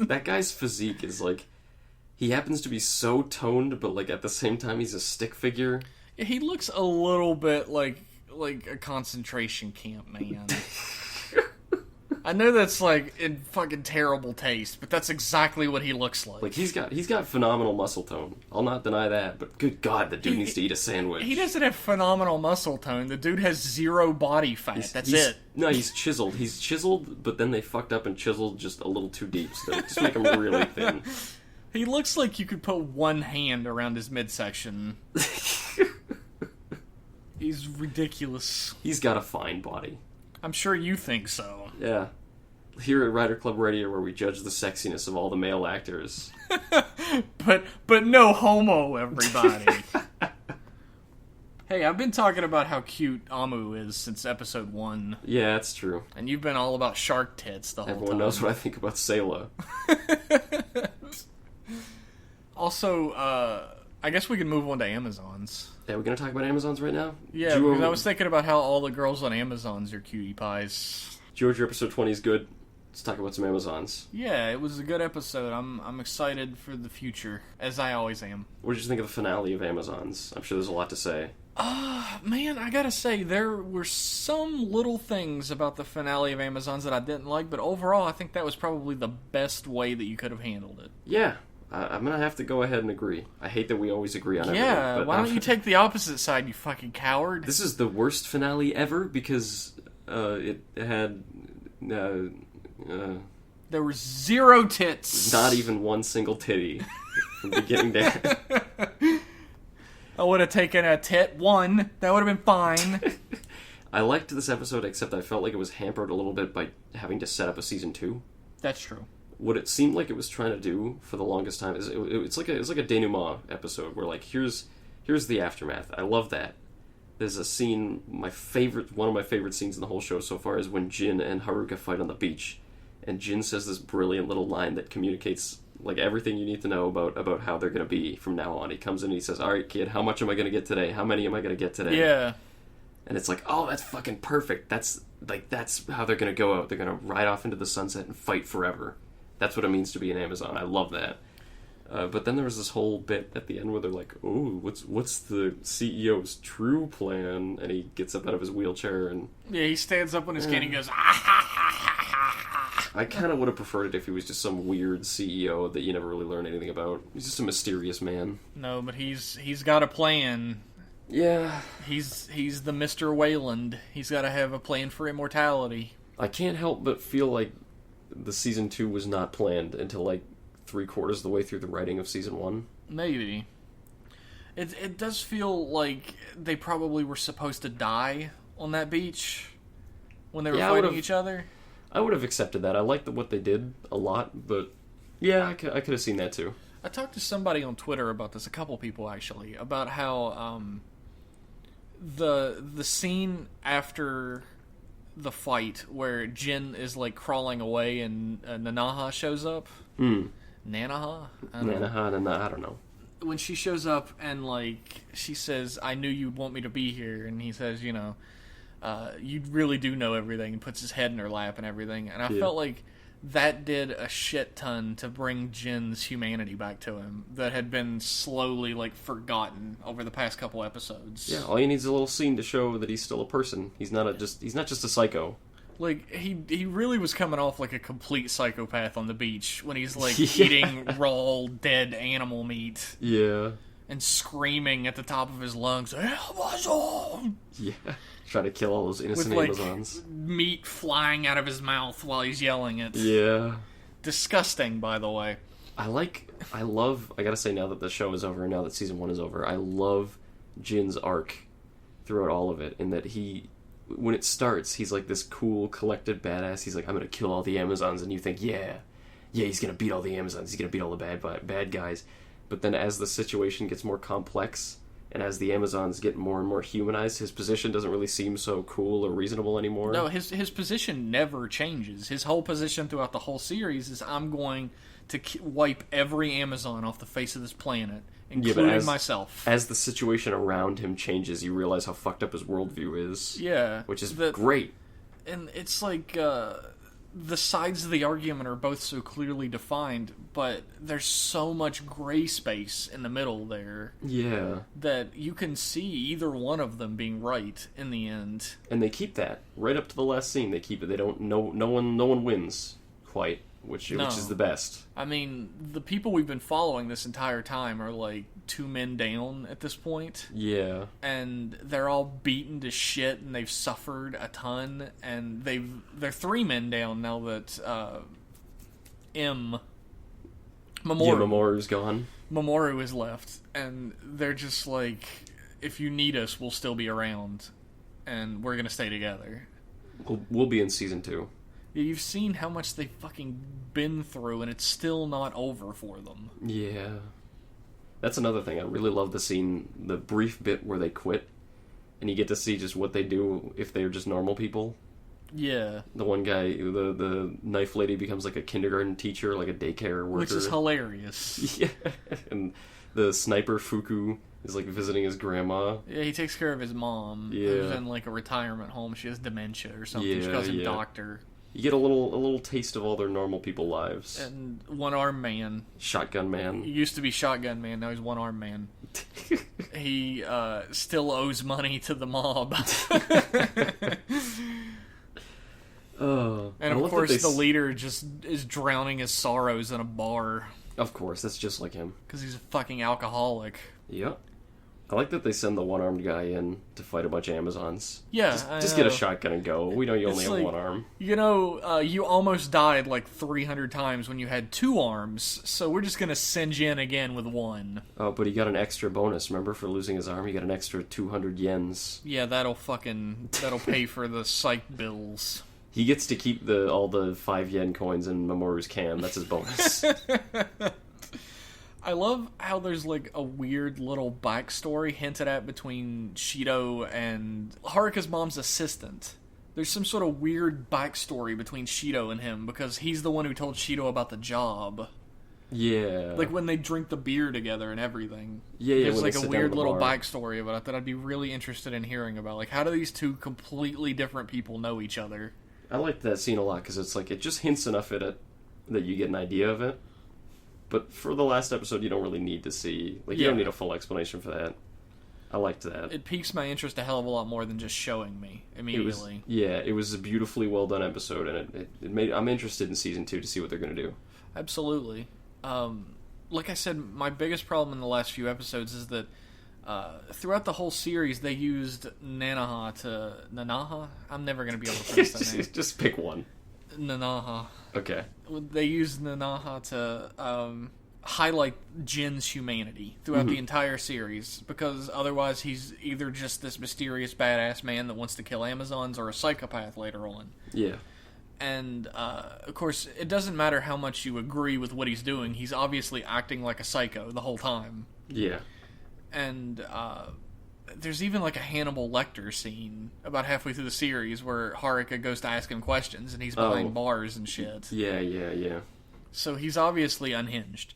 That guy's physique is like, he happens to be so toned, but like at the same time he's a stick figure. He looks a little bit like a concentration camp man. I know that's like in fucking terrible taste, but that's exactly what he looks like. Like he's got phenomenal muscle tone. I'll not deny that, but good God, the dude needs to eat a sandwich. He doesn't have phenomenal muscle tone. The dude has zero body fat. That's it. No, he's chiseled. He's chiseled, but then they fucked up and chiseled just a little too deep, so they just make him really thin. He looks like you could put one hand around his midsection. He's ridiculous. He's got a fine body. I'm sure you think so. Yeah. Here at Rider Club Radio, where we judge the sexiness of all the male actors. but no homo, everybody. Hey, I've been talking about how cute Amu is since episode 1. Yeah, that's true. And you've been all about shark tits the whole time. Everyone knows what I think about Sayla. Also, I guess we can move on to Amazons. Yeah, we're going to talk about Amazons right now? Yeah, because I was thinking about how all the girls on Amazons are cutie pies. Georgia episode 20 is good. Let's talk about some Amazons. Yeah, it was a good episode. I'm excited for the future, as I always am. What did you think of the finale of Amazons? I'm sure there's a lot to say. Man, I gotta say, there were some little things about the finale of Amazons that I didn't like, but overall, I think that was probably the best way that you could have handled it. Yeah. I'm gonna have to go ahead and agree. I hate that we always agree on everything. Yeah, why don't you take the opposite side, you fucking coward? This is the worst finale ever because it had... there were 0 tits. Not even one single titty from beginning to end. I would have taken a tit 1. That would have been fine. I liked this episode, except I felt like it was hampered a little bit by having to set up a season 2. That's true. What it seemed like it was trying to do for the longest time is it's like a denouement episode where like here's the aftermath. I love that. There's a scene, one of my favorite scenes in the whole show so far is when Jin and Haruka fight on the beach, and Jin says this brilliant little line that communicates like everything you need to know about how they're going to be from now on. He comes in and he says, "All right, kid, how much am I going to get today? How many am I going to get today?" Yeah. And it's like, oh, that's fucking perfect. That's how they're going to go out. They're going to ride off into the sunset and fight forever. That's what it means to be an Amazon. I love that. But then there was this whole bit at the end where they're like, "Oh, what's the CEO's true plan?" And he gets up out of his wheelchair and he stands up on his cane and goes, "Ah ha ha ha ha." I kind of would have preferred it if he was just some weird CEO that you never really learn anything about. He's just a mysterious man. No, but he's got a plan. Yeah, He's the Mr. Wayland. He's got to have a plan for immortality. I can't help but feel like the season 2 was not planned until like 3/4 of the way through the writing of season 1. Maybe. It does feel like they probably were supposed to die on that beach when they were fighting each other. I would have accepted that. I liked what they did a lot, but yeah, I could have seen that too. I talked to somebody on Twitter about this, a couple people actually, about how the scene after the fight where Jin is like crawling away and Nanaha shows up. Nanaha? I don't know. When she shows up and like she says, "I knew you'd want me to be here," and he says, "You know, you really do know everything," and puts his head in her lap and everything. And I felt like that did a shit ton to bring Jin's humanity back to him that had been slowly like forgotten over the past couple episodes. Yeah, all you need is a little scene to show that he's still a person. He's not just a psycho. Like, he really was coming off like a complete psychopath on the beach when he's, like, eating raw, dead animal meat. Yeah. And screaming at the top of his lungs, "Amazon!" Yeah. Trying to kill all those innocent with, like, Amazons. Meat flying out of his mouth while he's yelling it. Yeah. Disgusting, by the way. I gotta say, now that the show is over, now that season 1 is over, I love Jin's arc throughout all of it, in that when it starts, he's like this cool, collected badass. He's like, "I'm gonna kill all the Amazons," and you think, yeah, he's gonna beat all the Amazons. He's gonna beat all the bad guys. But then, as the situation gets more complex, and as the Amazons get more and more humanized, his position doesn't really seem so cool or reasonable anymore. No, his position never changes. His whole position throughout the whole series is, "I'm going to wipe every Amazon off the face of this planet, including myself." As the situation around him changes, you realize how fucked up his worldview is. Yeah. Which is great. And it's like, the sides of the argument are both so clearly defined, but there's so much gray space in the middle there. Yeah. That you can see either one of them being right in the end. And they keep that right up to the last scene. They keep it. They don't. No one wins quite. Which is the best. I mean, the people we've been following this entire time are like 2 men down at this point. Yeah. And they're all beaten to shit, and they've suffered a ton, and they're 3 men down now that Mamoru's gone. Mamoru is left, and they're just like, "If you need us, we'll still be around, and we're gonna stay together." We'll be in season 2. You've seen how much they've fucking been through, and it's still not over for them. Yeah. That's another thing. I really love the brief bit where they quit, and you get to see just what they do if they're just normal people. Yeah. The one guy, the knife lady, becomes like a kindergarten teacher, like a daycare worker. Which is hilarious. Yeah. And the sniper, Fuku, is like visiting his grandma. Yeah, he takes care of his mom, who's in like a retirement home. She has dementia or something. She calls him doctor. You get a little taste of all their normal people lives. And One Arm Man. Shotgun Man. He used to be Shotgun Man, now he's One Arm Man. He still owes money to the mob. And of course the leader just is drowning his sorrows in a bar. Of course, that's just like him. Because he's a fucking alcoholic. Yep. I like that they send the one-armed guy in to fight a bunch of Amazons. Yeah, just get a shotgun and go. We know you only have one arm. You know, you almost died like 300 times when you had 2 arms, so we're just gonna send you in again with 1. Oh, but he got an extra bonus. Remember, for losing his arm, he got an extra 200 yens. Yeah, that'll pay for the psych bills. He gets to keep all the 5 yen coins in Mamoru's cam. That's his bonus. I love how there's like a weird little backstory hinted at between Shido and Haruka's mom's assistant. There's some sort of weird backstory between Shido and him because he's the one who told Shido about the job. Yeah. Like when they drink the beer together and everything. Yeah, There's like a weird little bar. backstory about it that I'd be really interested in hearing about. Like, how do these two completely different people know each other? I liked that scene a lot because it's like, it just hints enough at it that you get an idea of it. But for the last episode, you don't really need to see... Like, you don't need a full explanation for that. I liked that. It piques my interest a hell of a lot more than just showing me immediately. It was a beautifully well done episode, and it made... I'm interested in Season 2 to see what they're going to do. Absolutely. Like I said, my biggest problem in the last few episodes is that throughout the whole series, they used Nanaha? I'm never going to be able to pronounce that name. Just pick one. Nanaha. Okay. They used Nanaha to highlight Jin's humanity throughout the entire series, because otherwise he's either just this mysterious badass man that wants to kill Amazons or a psychopath later on. Yeah. And, of course, it doesn't matter how much you agree with what he's doing, he's obviously acting like a psycho the whole time. Yeah. And, there's even like a Hannibal Lecter scene about halfway through the series where Haruka goes to ask him questions and he's behind bars and shit. Yeah. So he's obviously unhinged.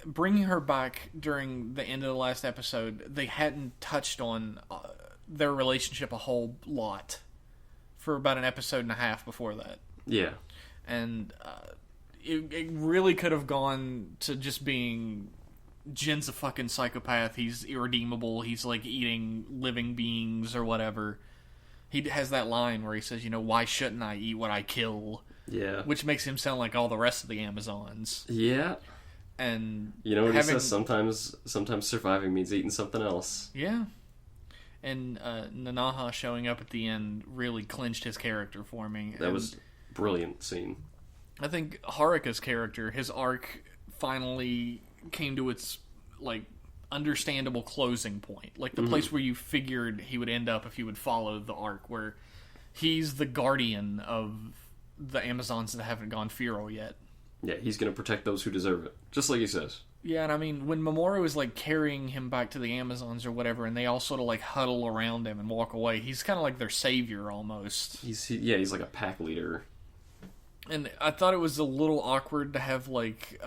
Bringing her back during the end of the last episode, they hadn't touched on their relationship a whole lot for about an episode and a half before that. Yeah. And it really could have gone to just being... Jin's a fucking psychopath, he's irredeemable, he's like eating living beings or whatever. He has that line where he says, you know, why shouldn't I eat what I kill? Yeah. Which makes him sound like all the rest of the Amazons. Yeah. And you know what he says? Sometimes surviving means eating something else. Yeah. And Nanaha showing up at the end really clinched his character for me. That was a brilliant scene. I think Haruka's character, his arc finally came to its like understandable closing point, like the place where you figured he would end up if you would follow the arc, where he's the guardian of the Amazons that haven't gone feral yet. Yeah, he's gonna protect those who deserve it, just like he says. Yeah, and I mean, when Mamoru is like carrying him back to the Amazons or whatever, and they all sort of like huddle around him and walk away, he's kind of like their savior almost. He's like a pack leader. And I thought it was a little awkward to have, like,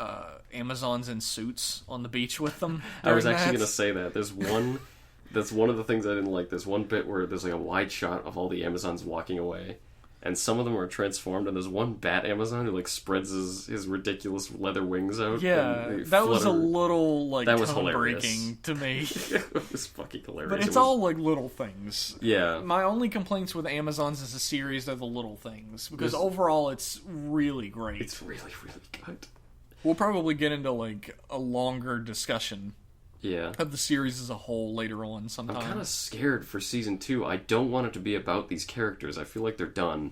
Amazons in suits on the beach with them. I was actually going to say that. That's one of the things I didn't like. There's one bit where there's, like, a wide shot of all the Amazons walking away. And some of them are transformed, and there's one bat Amazon who, like, spreads his ridiculous leather wings out. Yeah, that was a little, like, tone-breaking to me. It was fucking hilarious. But it's all, like, little things. Yeah. My only complaints with Amazons as a series are the little things. Because overall, it's really great. It's really, really good. We'll probably get into, like, a longer discussion of the series as a whole later on sometime. I'm kind of scared for Season 2. I don't want it to be about these characters. I feel like they're done.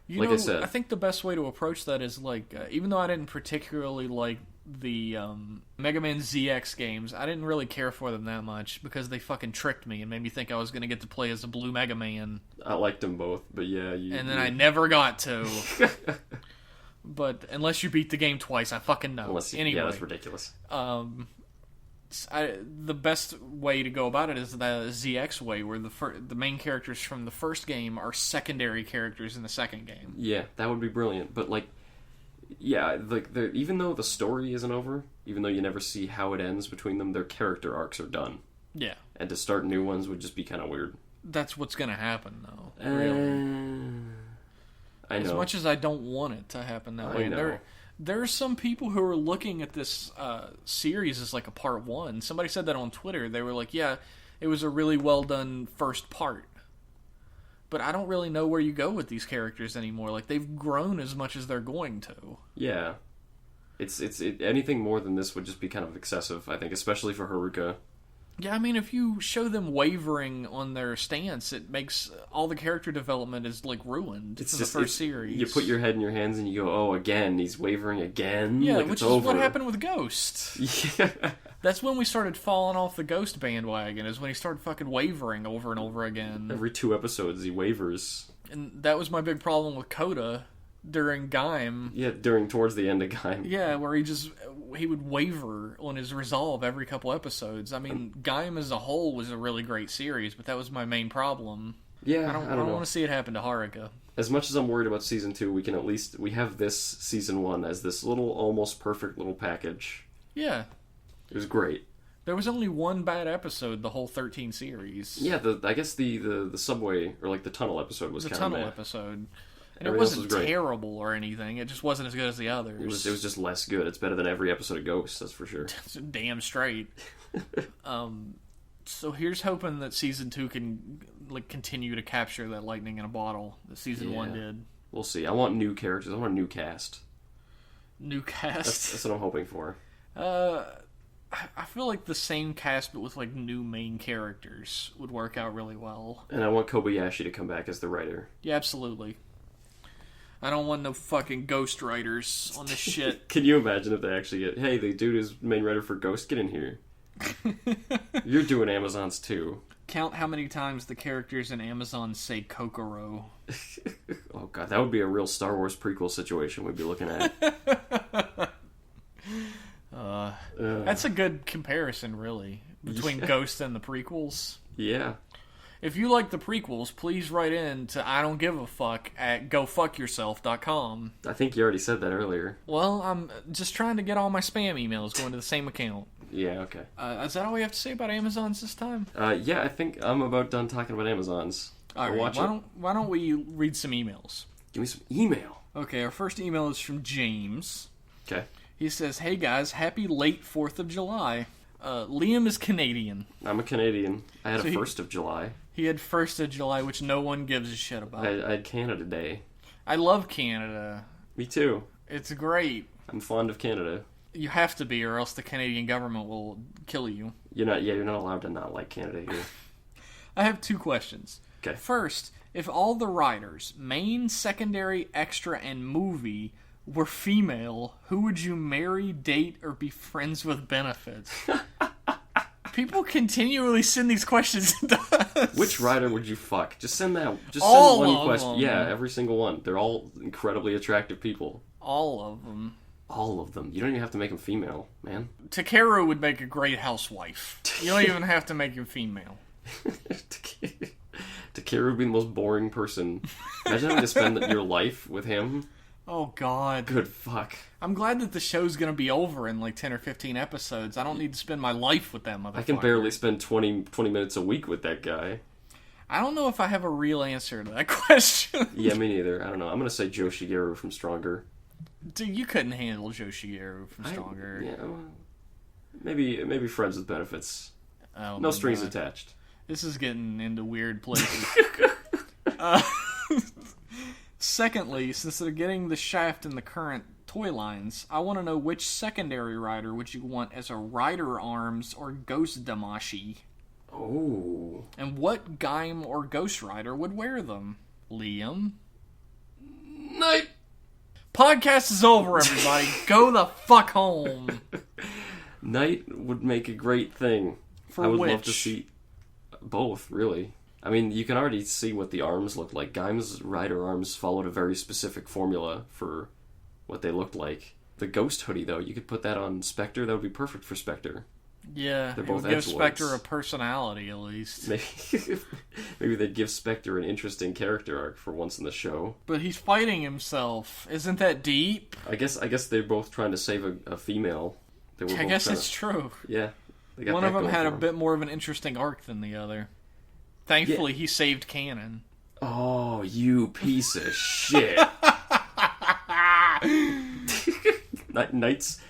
I said, I think the best way to approach that is, like, even though I didn't particularly like the Mega Man ZX games, I didn't really care for them that much because they fucking tricked me and made me think I was going to get to play as a Blue Mega Man. I liked them both, but yeah. And then I never got to. But unless you beat the game twice, I fucking know. Anyway, yeah, that's ridiculous. The best way to go about it is the ZX way, where the main characters from the first game are secondary characters in the second game. Yeah, that would be brilliant. But even though the story isn't over, even though you never see how it ends between them, their character arcs are done. Yeah. And to start new ones would just be kind of weird. That's what's going to happen, though. Really. I know. As much as I don't want it to happen that way. Know. There are some people who are looking at this series as like a part one. Somebody said that on Twitter. They were like, yeah, it was a really well done first part. But I don't really know where you go with these characters anymore. Like, they've grown as much as they're going to. Yeah. Anything more than this would just be kind of excessive, I think, especially for Haruka. Yeah, I mean, if you show them wavering on their stance, it makes all the character development is like ruined It's for just the first series. You put your head in your hands and you go, "Oh, again, he's wavering again." Yeah, like which it's is over. what happened with Ghost. Yeah. That's when we started falling off the Ghost bandwagon. Is when he started fucking wavering over and over again. Every 2 episodes, he wavers. And that was my big problem with Coda during Gaim. Yeah, towards the end of Gaim. Yeah, where he would waver on his resolve every couple episodes. I mean, Gaim as a whole was a really great series, but that was my main problem. Yeah, I don't know. want to see it happen to Haruka. As much as I'm worried about season 2, we have this season 1 as this little, almost perfect little package. Yeah. It was great. There was only one bad episode the whole 13 series. Yeah, I guess the subway, or like the tunnel episode was kind of the tunnel episode. And it Everything wasn't terrible or anything. It just wasn't as good as the others. It was just less good. It's better than every episode of Ghost, that's for sure. Damn straight. So here's hoping that season 2 can like continue to capture that lightning in a bottle that season 1 did. We'll see. I want new characters. I want a new cast. New cast? That's what I'm hoping for. I feel like the same cast but with like new main characters would work out really well. And I want Kobayashi to come back as the writer. Yeah, absolutely. I don't want no fucking ghost writers on this shit. Can you imagine if they actually get, hey, the dude is main writer for Ghost, get in here. You're doing Amazons too. Count how many times the characters in Amazon say Kokoro. Oh god, that would be a real Star Wars prequel situation we'd be looking at. That's a good comparison, really, between Ghost and the prequels. Yeah. If you like the prequels, please write in to I don't give a fuck at gofuckyourself.com. I think you already said that earlier. Well, I'm just trying to get all my spam emails going to the same account. Yeah, okay. Is that all we have to say about Amazons this time? Yeah, I think I'm about done talking about Amazons. All right, why don't we read some emails? Give me some email. Okay, our first email is from James. Okay. He says, "Hey guys, happy late 4th of July. Liam is Canadian. I'm a Canadian. I had a 1st of July. He had 1st of July, which no one gives a shit about. I had Canada Day. I love Canada. Me too. It's great. I'm fond of Canada. You have to be, or else the Canadian government will kill you. You're not allowed to not like Canada here. I have 2 questions. Okay. First, if all the writers, main, secondary, extra, and movie, were female, who would you marry, date, or be friends with benefits? People continually send these questions to us. Which writer would you fuck? Just send that. Just all send one of question. them. Yeah, every single one. They're all incredibly attractive people. All of them. All of them. You don't even have to make them female, man. Takeru would make a great housewife. You don't even have to make him female. Takeru would be the most boring person. Imagine having to spend your life with him. Oh, God. Good fuck. I'm glad that the show's going to be over in like 10 or 15 episodes. I don't need to spend my life with that motherfucker. I can barely spend 20 minutes a week with that guy. I don't know if I have a real answer to that question. Yeah, me neither. I don't know. I'm going to say Joe Shigeru from Stronger. Dude, you couldn't handle Joe Shigeru from Stronger. Yeah, well, maybe friends with benefits. Oh, no strings attached. This is getting into weird places. Secondly, since they're getting the Shaft in the current toy lines, I want to know which secondary rider would you want as a Rider Arms or Ghost Damashi? Oh. And what Gaim or Ghost Rider would wear them? Liam? Night. Podcast is over, everybody. Go the fuck home. Knight would make a great thing. For I would which? love to see both, really. I mean, you can already see what the arms look like. Gaim's rider arms followed a very specific formula for what they looked like. The Ghost hoodie, though, you could put that on Spectre. That would be perfect for Spectre. Yeah, They're it both would give edgelords. Spectre a personality, at least. Maybe they'd give Spectre an interesting character arc for once in the show. But he's fighting himself. Isn't that deep? I guess they're both trying to save a female. I guess that's true. Yeah. One of them had a bit more of an interesting arc than the other. Thankfully, he saved Kamen. Oh, you piece of shit. Knight's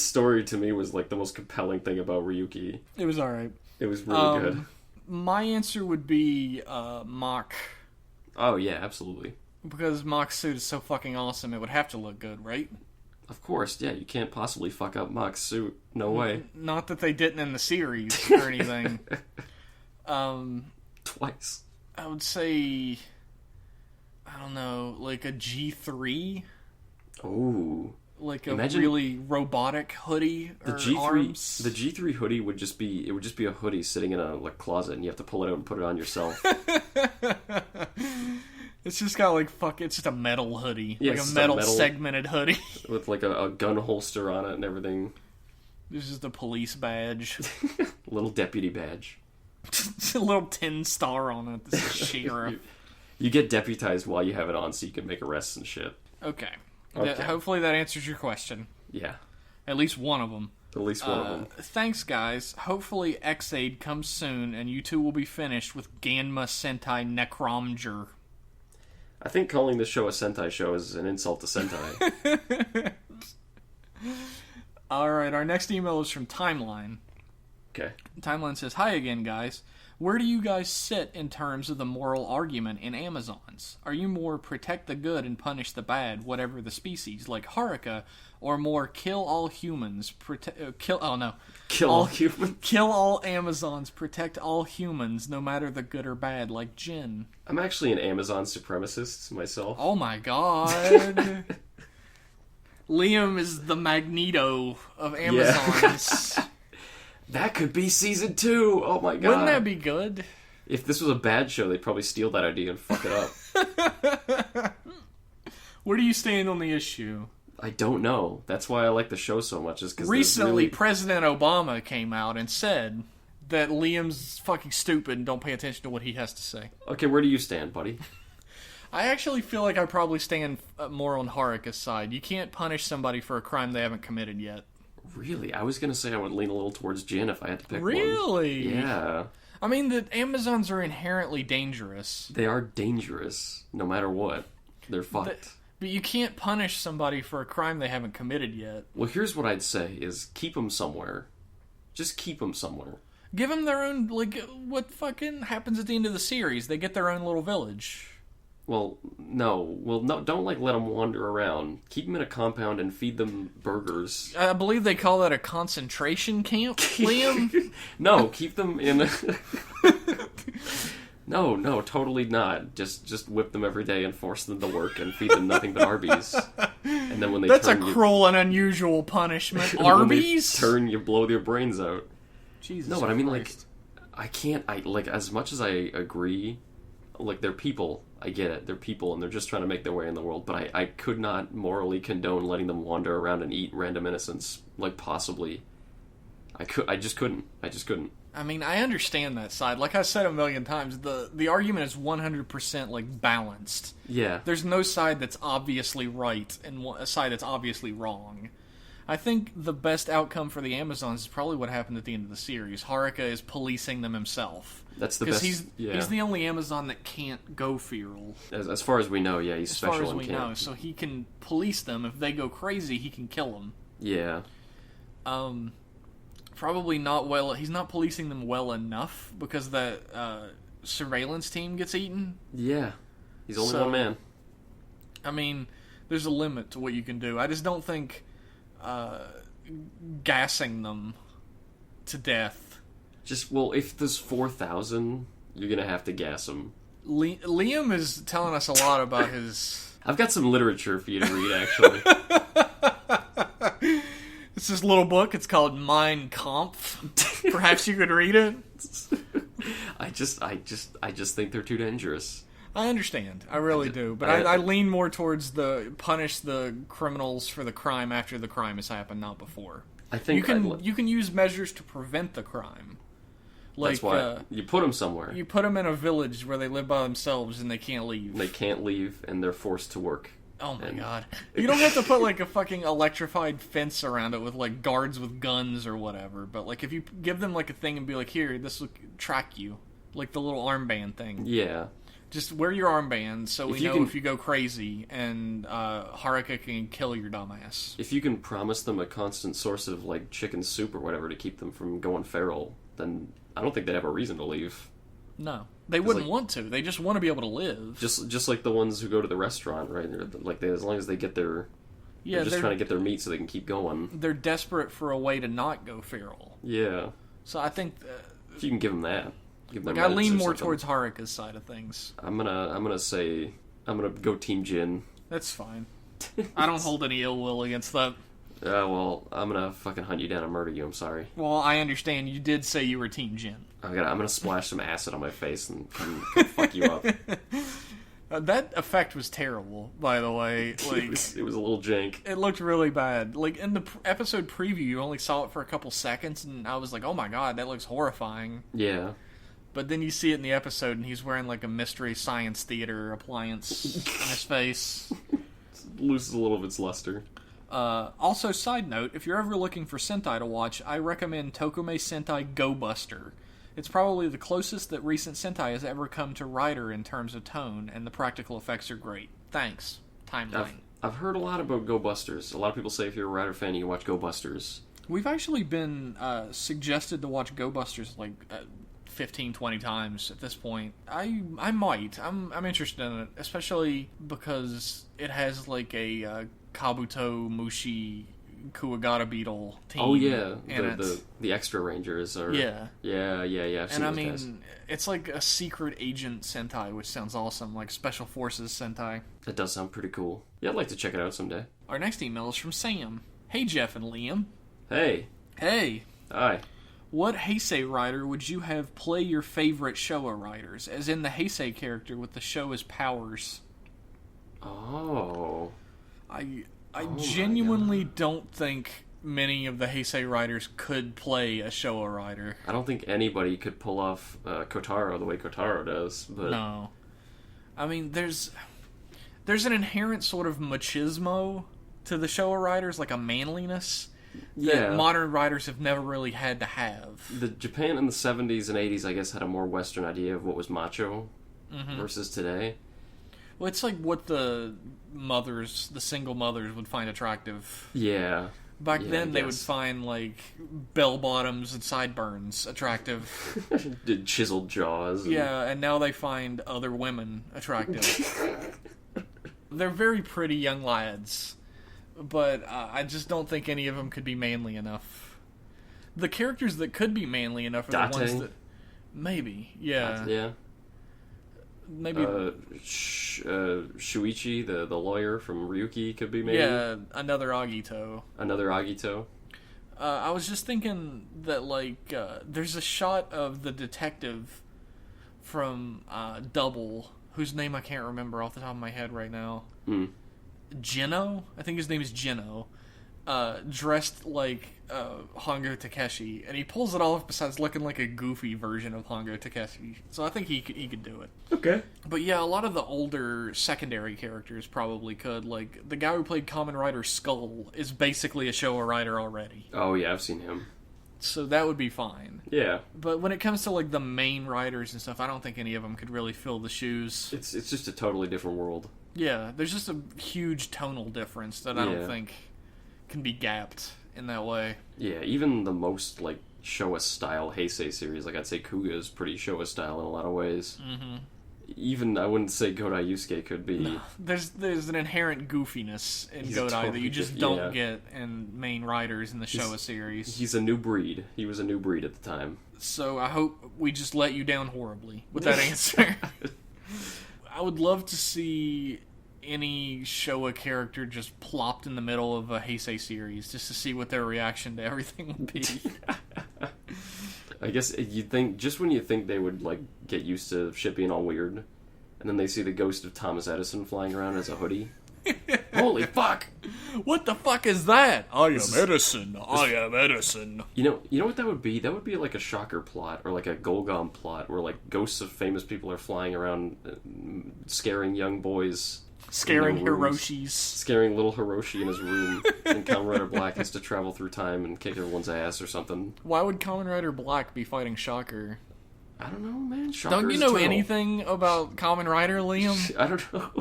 story to me was like the most compelling thing about Ryuki. It was alright. It was really good. My answer would be Mach. Oh, yeah, absolutely. Because Mach's suit is so fucking awesome, it would have to look good, right? Of course, yeah, you can't possibly fuck up Mach's suit. No way. Not that they didn't in the series or anything. Twice. I would say, I don't know, like a G3? Ooh. Like a really robotic hoodie or arms? The G3 hoodie would just be a hoodie sitting in a closet, and you have to pull it out and put it on yourself. It's just got it's just a metal hoodie. Yeah, like a metal segmented hoodie. With like a gun holster on it and everything. This is the police badge. Little deputy badge. It's a little tin star on it. This is sheriff. You get deputized while you have it on so you can make arrests and shit. Okay. Hopefully that answers your question. Yeah. At least one of them. At least one of them. Thanks, guys. Hopefully X-Aid comes soon and you two will be finished with Ganma Sentai Necromger. I think calling this show a Sentai show is an insult to Sentai. Alright, our next email is from Timeline. Okay. Timeline says, "Hi again, guys. Where do you guys sit in terms of the moral argument in Amazons? Are you more protect the good and punish the bad, whatever the species, like Haruka, or more kill all humans, kill all humans? Kill all Amazons, protect all humans, no matter the good or bad, like Jin?" I'm actually an Amazon supremacist myself. Oh my god. Liam is the Magneto of Amazons. Yeah. That could be season 2. Oh my god. Wouldn't that be good? If this was a bad show, they'd probably steal that idea and fuck it up. Where do you stand on the issue? I don't know. That's why I like the show so much. Is because recently President Obama came out and said that Liam's fucking stupid and don't pay attention to what he has to say. Okay, where do you stand, buddy? I actually feel like I probably stand more on Haruka's side. You can't punish somebody for a crime they haven't committed yet. Really? I was going to say I would lean a little towards Jin if I had to pick one. Really? Yeah. I mean, the Amazons are inherently dangerous. They are dangerous, no matter what. They're fucked. But you can't punish somebody for a crime they haven't committed yet. Well, here's what I'd say, is keep them somewhere. Just keep them somewhere. Give them their own, what fucking happens at the end of the series? They get their own little village. Well, no, don't let them wander around. Keep them in a compound and feed them burgers. I believe they call that a concentration camp, Liam? No, keep them in No, totally not. Just whip them every day and force them to work and feed them nothing but Arby's. And then when they That's a cruel and unusual punishment. Arby's? When they you blow their brains out. Jesus. No, but I mean, as much as I agree, they're people. I get it. They're people, and they're just trying to make their way in the world. But I could not morally condone letting them wander around and eat random innocents. Possibly. I just couldn't. I mean, I understand that side. Like I said a million times, the argument is 100% balanced. Yeah. There's no side that's obviously right and a side that's obviously wrong. I think the best outcome for the Amazons is probably what happened at the end of the series. Haruka is policing them himself. That's the best. Because he's the only Amazon that can't go feral. As far as we know, yeah, he's special and can't. As far as we know, so he can police them. If they go crazy, he can kill them. Yeah. Probably not well. He's not policing them well enough because the surveillance team gets eaten. Yeah. He's only one man. I mean, there's a limit to what you can do. I just don't think gassing them to death. If there's 4,000, you're going to have to gas them. Liam is telling us a lot about his... I've got some literature for you to read, actually. It's this little book. It's called Mein Kampf. Perhaps you could read it. I just think they're too dangerous. I understand. I really do. But I lean more towards the punish the criminals for the crime after the crime has happened, not before. I think you can use measures to prevent the crime. That's why you put them somewhere. You put them in a village where they live by themselves and they can't leave. They can't leave, and they're forced to work. Oh my god. You don't have to put a fucking electrified fence around it with guards with guns or whatever, but if you give them a thing and be here, this will track you. The little armband thing. Yeah. Just wear your armband so we know if you go crazy and Haruka can kill your dumbass. If you can promise them a constant source of chicken soup or whatever to keep them from going feral, then I don't think they'd have a reason to leave. No. They wouldn't want to. They just want to be able to live. Just like the ones who go to the restaurant, right? As long as they get their Yeah, they're just trying to get their meat so they can keep going. They're desperate for a way to not go feral. Yeah. So I think if you can give them that, give them. Like, I lean more towards Haruka's side of things. I'm gonna go Team Jin. That's fine. I don't hold any ill will against that. Well, I'm gonna fucking hunt you down and murder you. I'm sorry. Well, I understand. You did say you were Team Jin. I'm gonna splash some acid on my face and come fuck you up. That effect was terrible, by the way. Like, it was a little jank. It looked really bad. Like, in the episode preview, you only saw it for a couple seconds, and I was like, oh my god, that looks horrifying. Yeah. But then you see it in the episode, and he's wearing, like, a Mystery Science Theater appliance in his face. It loses a little of its luster. Also, side note, if you're ever looking for Sentai to watch, I recommend Tokume Sentai Go Buster. It's probably the closest that recent Sentai has ever come to Rider in terms of tone, and the practical effects are great. Thanks. Timeline. I've heard a lot about Go Busters. A lot of people say if you're a Rider fan, you watch Go Busters. We've actually been suggested to watch Go Busters like 15, 20 times at this point. I might. I'm interested in it, especially because it has like a Kabuto Mushi Kuwagata Beetle team. Oh yeah, the extra rangers are. Yeah. I've seen and I those mean, guys. It's like a secret agent Sentai, which sounds awesome, like Special Forces Sentai. That does sound pretty cool. Yeah, I'd like to check it out someday. Our next email is from Sam. Hey Jeff and Liam. Hey. Hi. What Heisei writer would you have play your favorite Showa writers, as in the Heisei character with the Showa's powers? Oh. I genuinely don't think many of the Heisei writers could play a Showa writer. I don't think anybody could pull off Kotaro the way Kotaro does. But... No. I mean, there's an inherent sort of machismo to the Showa writers, like a manliness that modern writers have never really had to have. The Japan in the 70s and 80s, I guess, had a more Western idea of what was macho versus today. Well, it's like what the single mothers would find attractive. Yeah. Back then, they would find, like, bell-bottoms and sideburns attractive. Chiseled jaws. Yeah, and now they find other women attractive. They're very pretty young lads, but I just don't think any of them could be manly enough. The characters that could be manly enough are the ones that... Maybe, yeah. Yeah. Maybe Shuichi, the lawyer from Ryuki, could be maybe. Yeah, another Agito. I was just thinking that, like, there's a shot of the detective from Double, whose name I can't remember off the top of my head right now. Jino? I think his name is Jino. Dressed like Hongo Takeshi, and he pulls it off besides looking like a goofy version of Hongo Takeshi. So I think he could do it. Okay. But yeah, a lot of the older secondary characters probably could. Like, the guy who played Kamen Rider Skull is basically a Showa writer already. Oh yeah, I've seen him. So that would be fine. Yeah. But when it comes to, like, the main writers and stuff, I don't think any of them could really fill the shoes. It's just a totally different world. Yeah, there's just a huge tonal difference that I don't think can be gapped in that way. Yeah, even the most, like, Showa style Heisei series, like, I'd say Kuga is pretty Showa style in a lot of ways. Even I wouldn't say Godai Yusuke could be. No, there's an inherent goofiness in Godai that you just don't get in main writers in the Showa series. He's a new breed. He was a new breed at the time. So I hope we just let you down horribly with that answer. I would love to see any Showa character just plopped in the middle of a Heisei series just to see what their reaction to everything would be. I guess you'd think, just when you think they would, like, get used to shit being all weird, and then they see the ghost of Thomas Edison flying around as a hoodie. Holy fuck! What the fuck is that? I am Edison. I am Edison. You know what that would be? That would be like a Shocker plot, or like a Golgom plot, where, like, ghosts of famous people are flying around scaring young boys. Scaring Hiroshis. Scaring little Hiroshi in his room. And Kamen Rider Black has to travel through time and kick everyone's ass or something. Why would Kamen Rider Black be fighting Shocker? I don't know, man. Shocker don't you know anything about Kamen Rider, Liam? I don't know.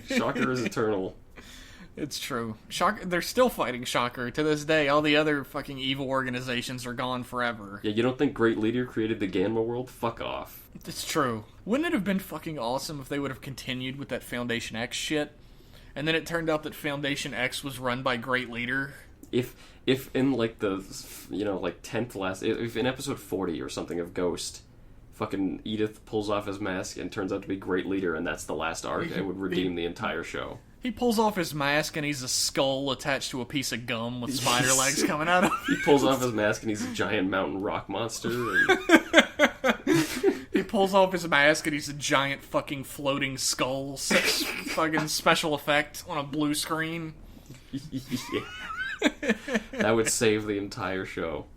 Shocker is eternal. It's true. Shocker, they're still fighting Shocker to this day. All the other fucking evil organizations are gone forever. Yeah, you don't think Great Leader created the Ganma world? Fuck off. It's true. Wouldn't it have been fucking awesome if they would have continued with that Foundation X shit? And then it turned out that Foundation X was run by Great Leader. If in like the 10th last, if in episode 40 or something of Ghost, fucking Edith pulls off his mask and turns out to be Great Leader, and that's the last arc, it would redeem the entire show. He pulls off his mask and he's a skull attached to a piece of gum with spider legs coming out of it. He pulls off his mask and he's a giant mountain rock monster. And... He pulls off his mask and he's a giant fucking floating skull. Fucking special effect on a blue screen. Yeah. That would save the entire show.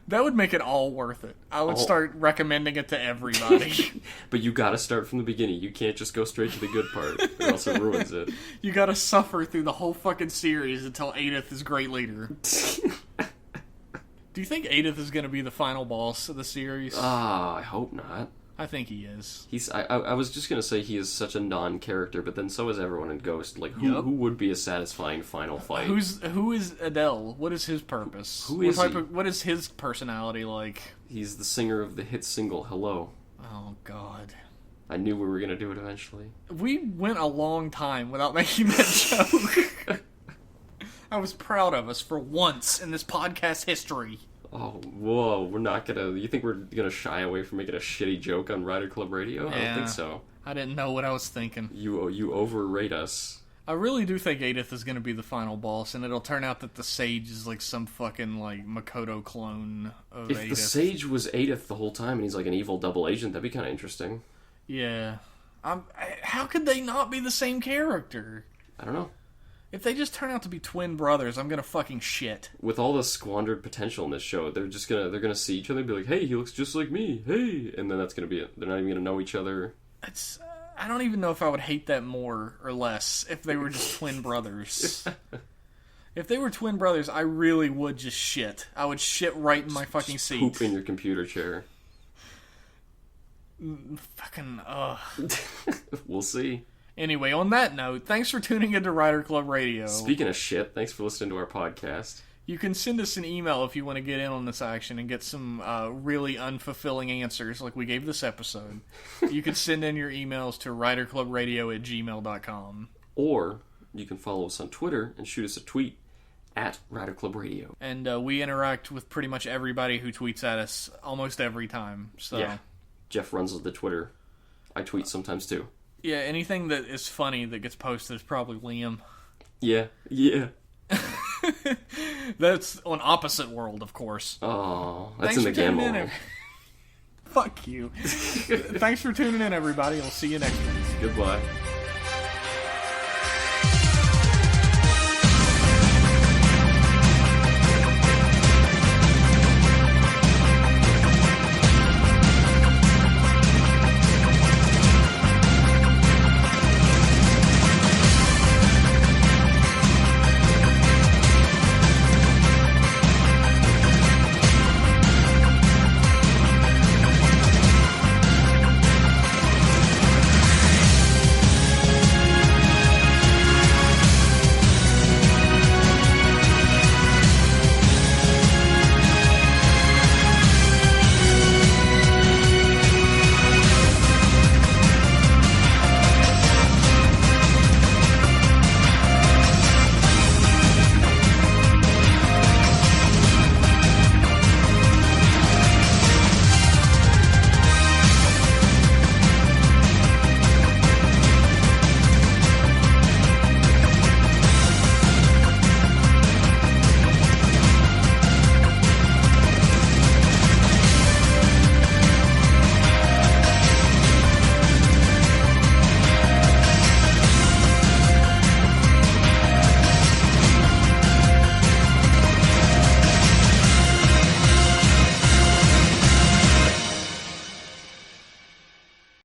That would make it all worth it. I would start recommending it to everybody. But you gotta start from the beginning. You can't just go straight to the good part, or else it ruins it. You gotta suffer through the whole fucking series until Edith is Great Leader. Do you think Edith is gonna be the final boss of the series? I hope not. I think he is. I was just gonna say he is such a non-character, but then so is everyone in Ghost. Like, who would be a satisfying final fight? Who is Adele? What is his purpose? What is his personality like? He's the singer of the hit single "Hello." Oh God! I knew we were gonna do it eventually. We went a long time without making that joke. I was proud of us for once in this podcast history. Oh, whoa, we're not gonna... You think we're gonna shy away from making a shitty joke on Rider Club Radio? I don't think so. I didn't know what I was thinking. You overrate us. I really do think Edith is gonna be the final boss, and it'll turn out that the Sage is like some fucking, like, Makoto clone of Edith. If the Sage was Edith the whole time and he's like an evil double agent, that'd be kind of interesting. Yeah. How could they not be the same character? I don't know. If they just turn out to be twin brothers, I'm gonna fucking shit. With all the squandered potential in this show, they're gonna see each other and be like, "Hey, he looks just like me. Hey," and then that's gonna be it. They're not even gonna know each other. I don't even know if I would hate that more or less if they were just twin brothers. If they were twin brothers, I really would just shit. I would shit right in my fucking seat. Poop in your computer chair. Fucking We'll see. Anyway, on that note, thanks for tuning into Rider Club Radio. Speaking of shit, thanks for listening to our podcast. You can send us an email if you want to get in on this action and get some really unfulfilling answers like we gave this episode. You can send in your emails to riderclubradio@gmail.com. Or you can follow us on Twitter and shoot us a tweet at Rider Club Radio. And we interact with pretty much everybody who tweets at us almost every time. So. Yeah, Jeff runs the Twitter. I tweet sometimes too. Yeah, anything that is funny that gets posted is probably Liam. Yeah. That's on Opposite World, of course. Oh, that's in the game. Fuck you. Thanks for tuning in, everybody. I'll see you next week. Goodbye.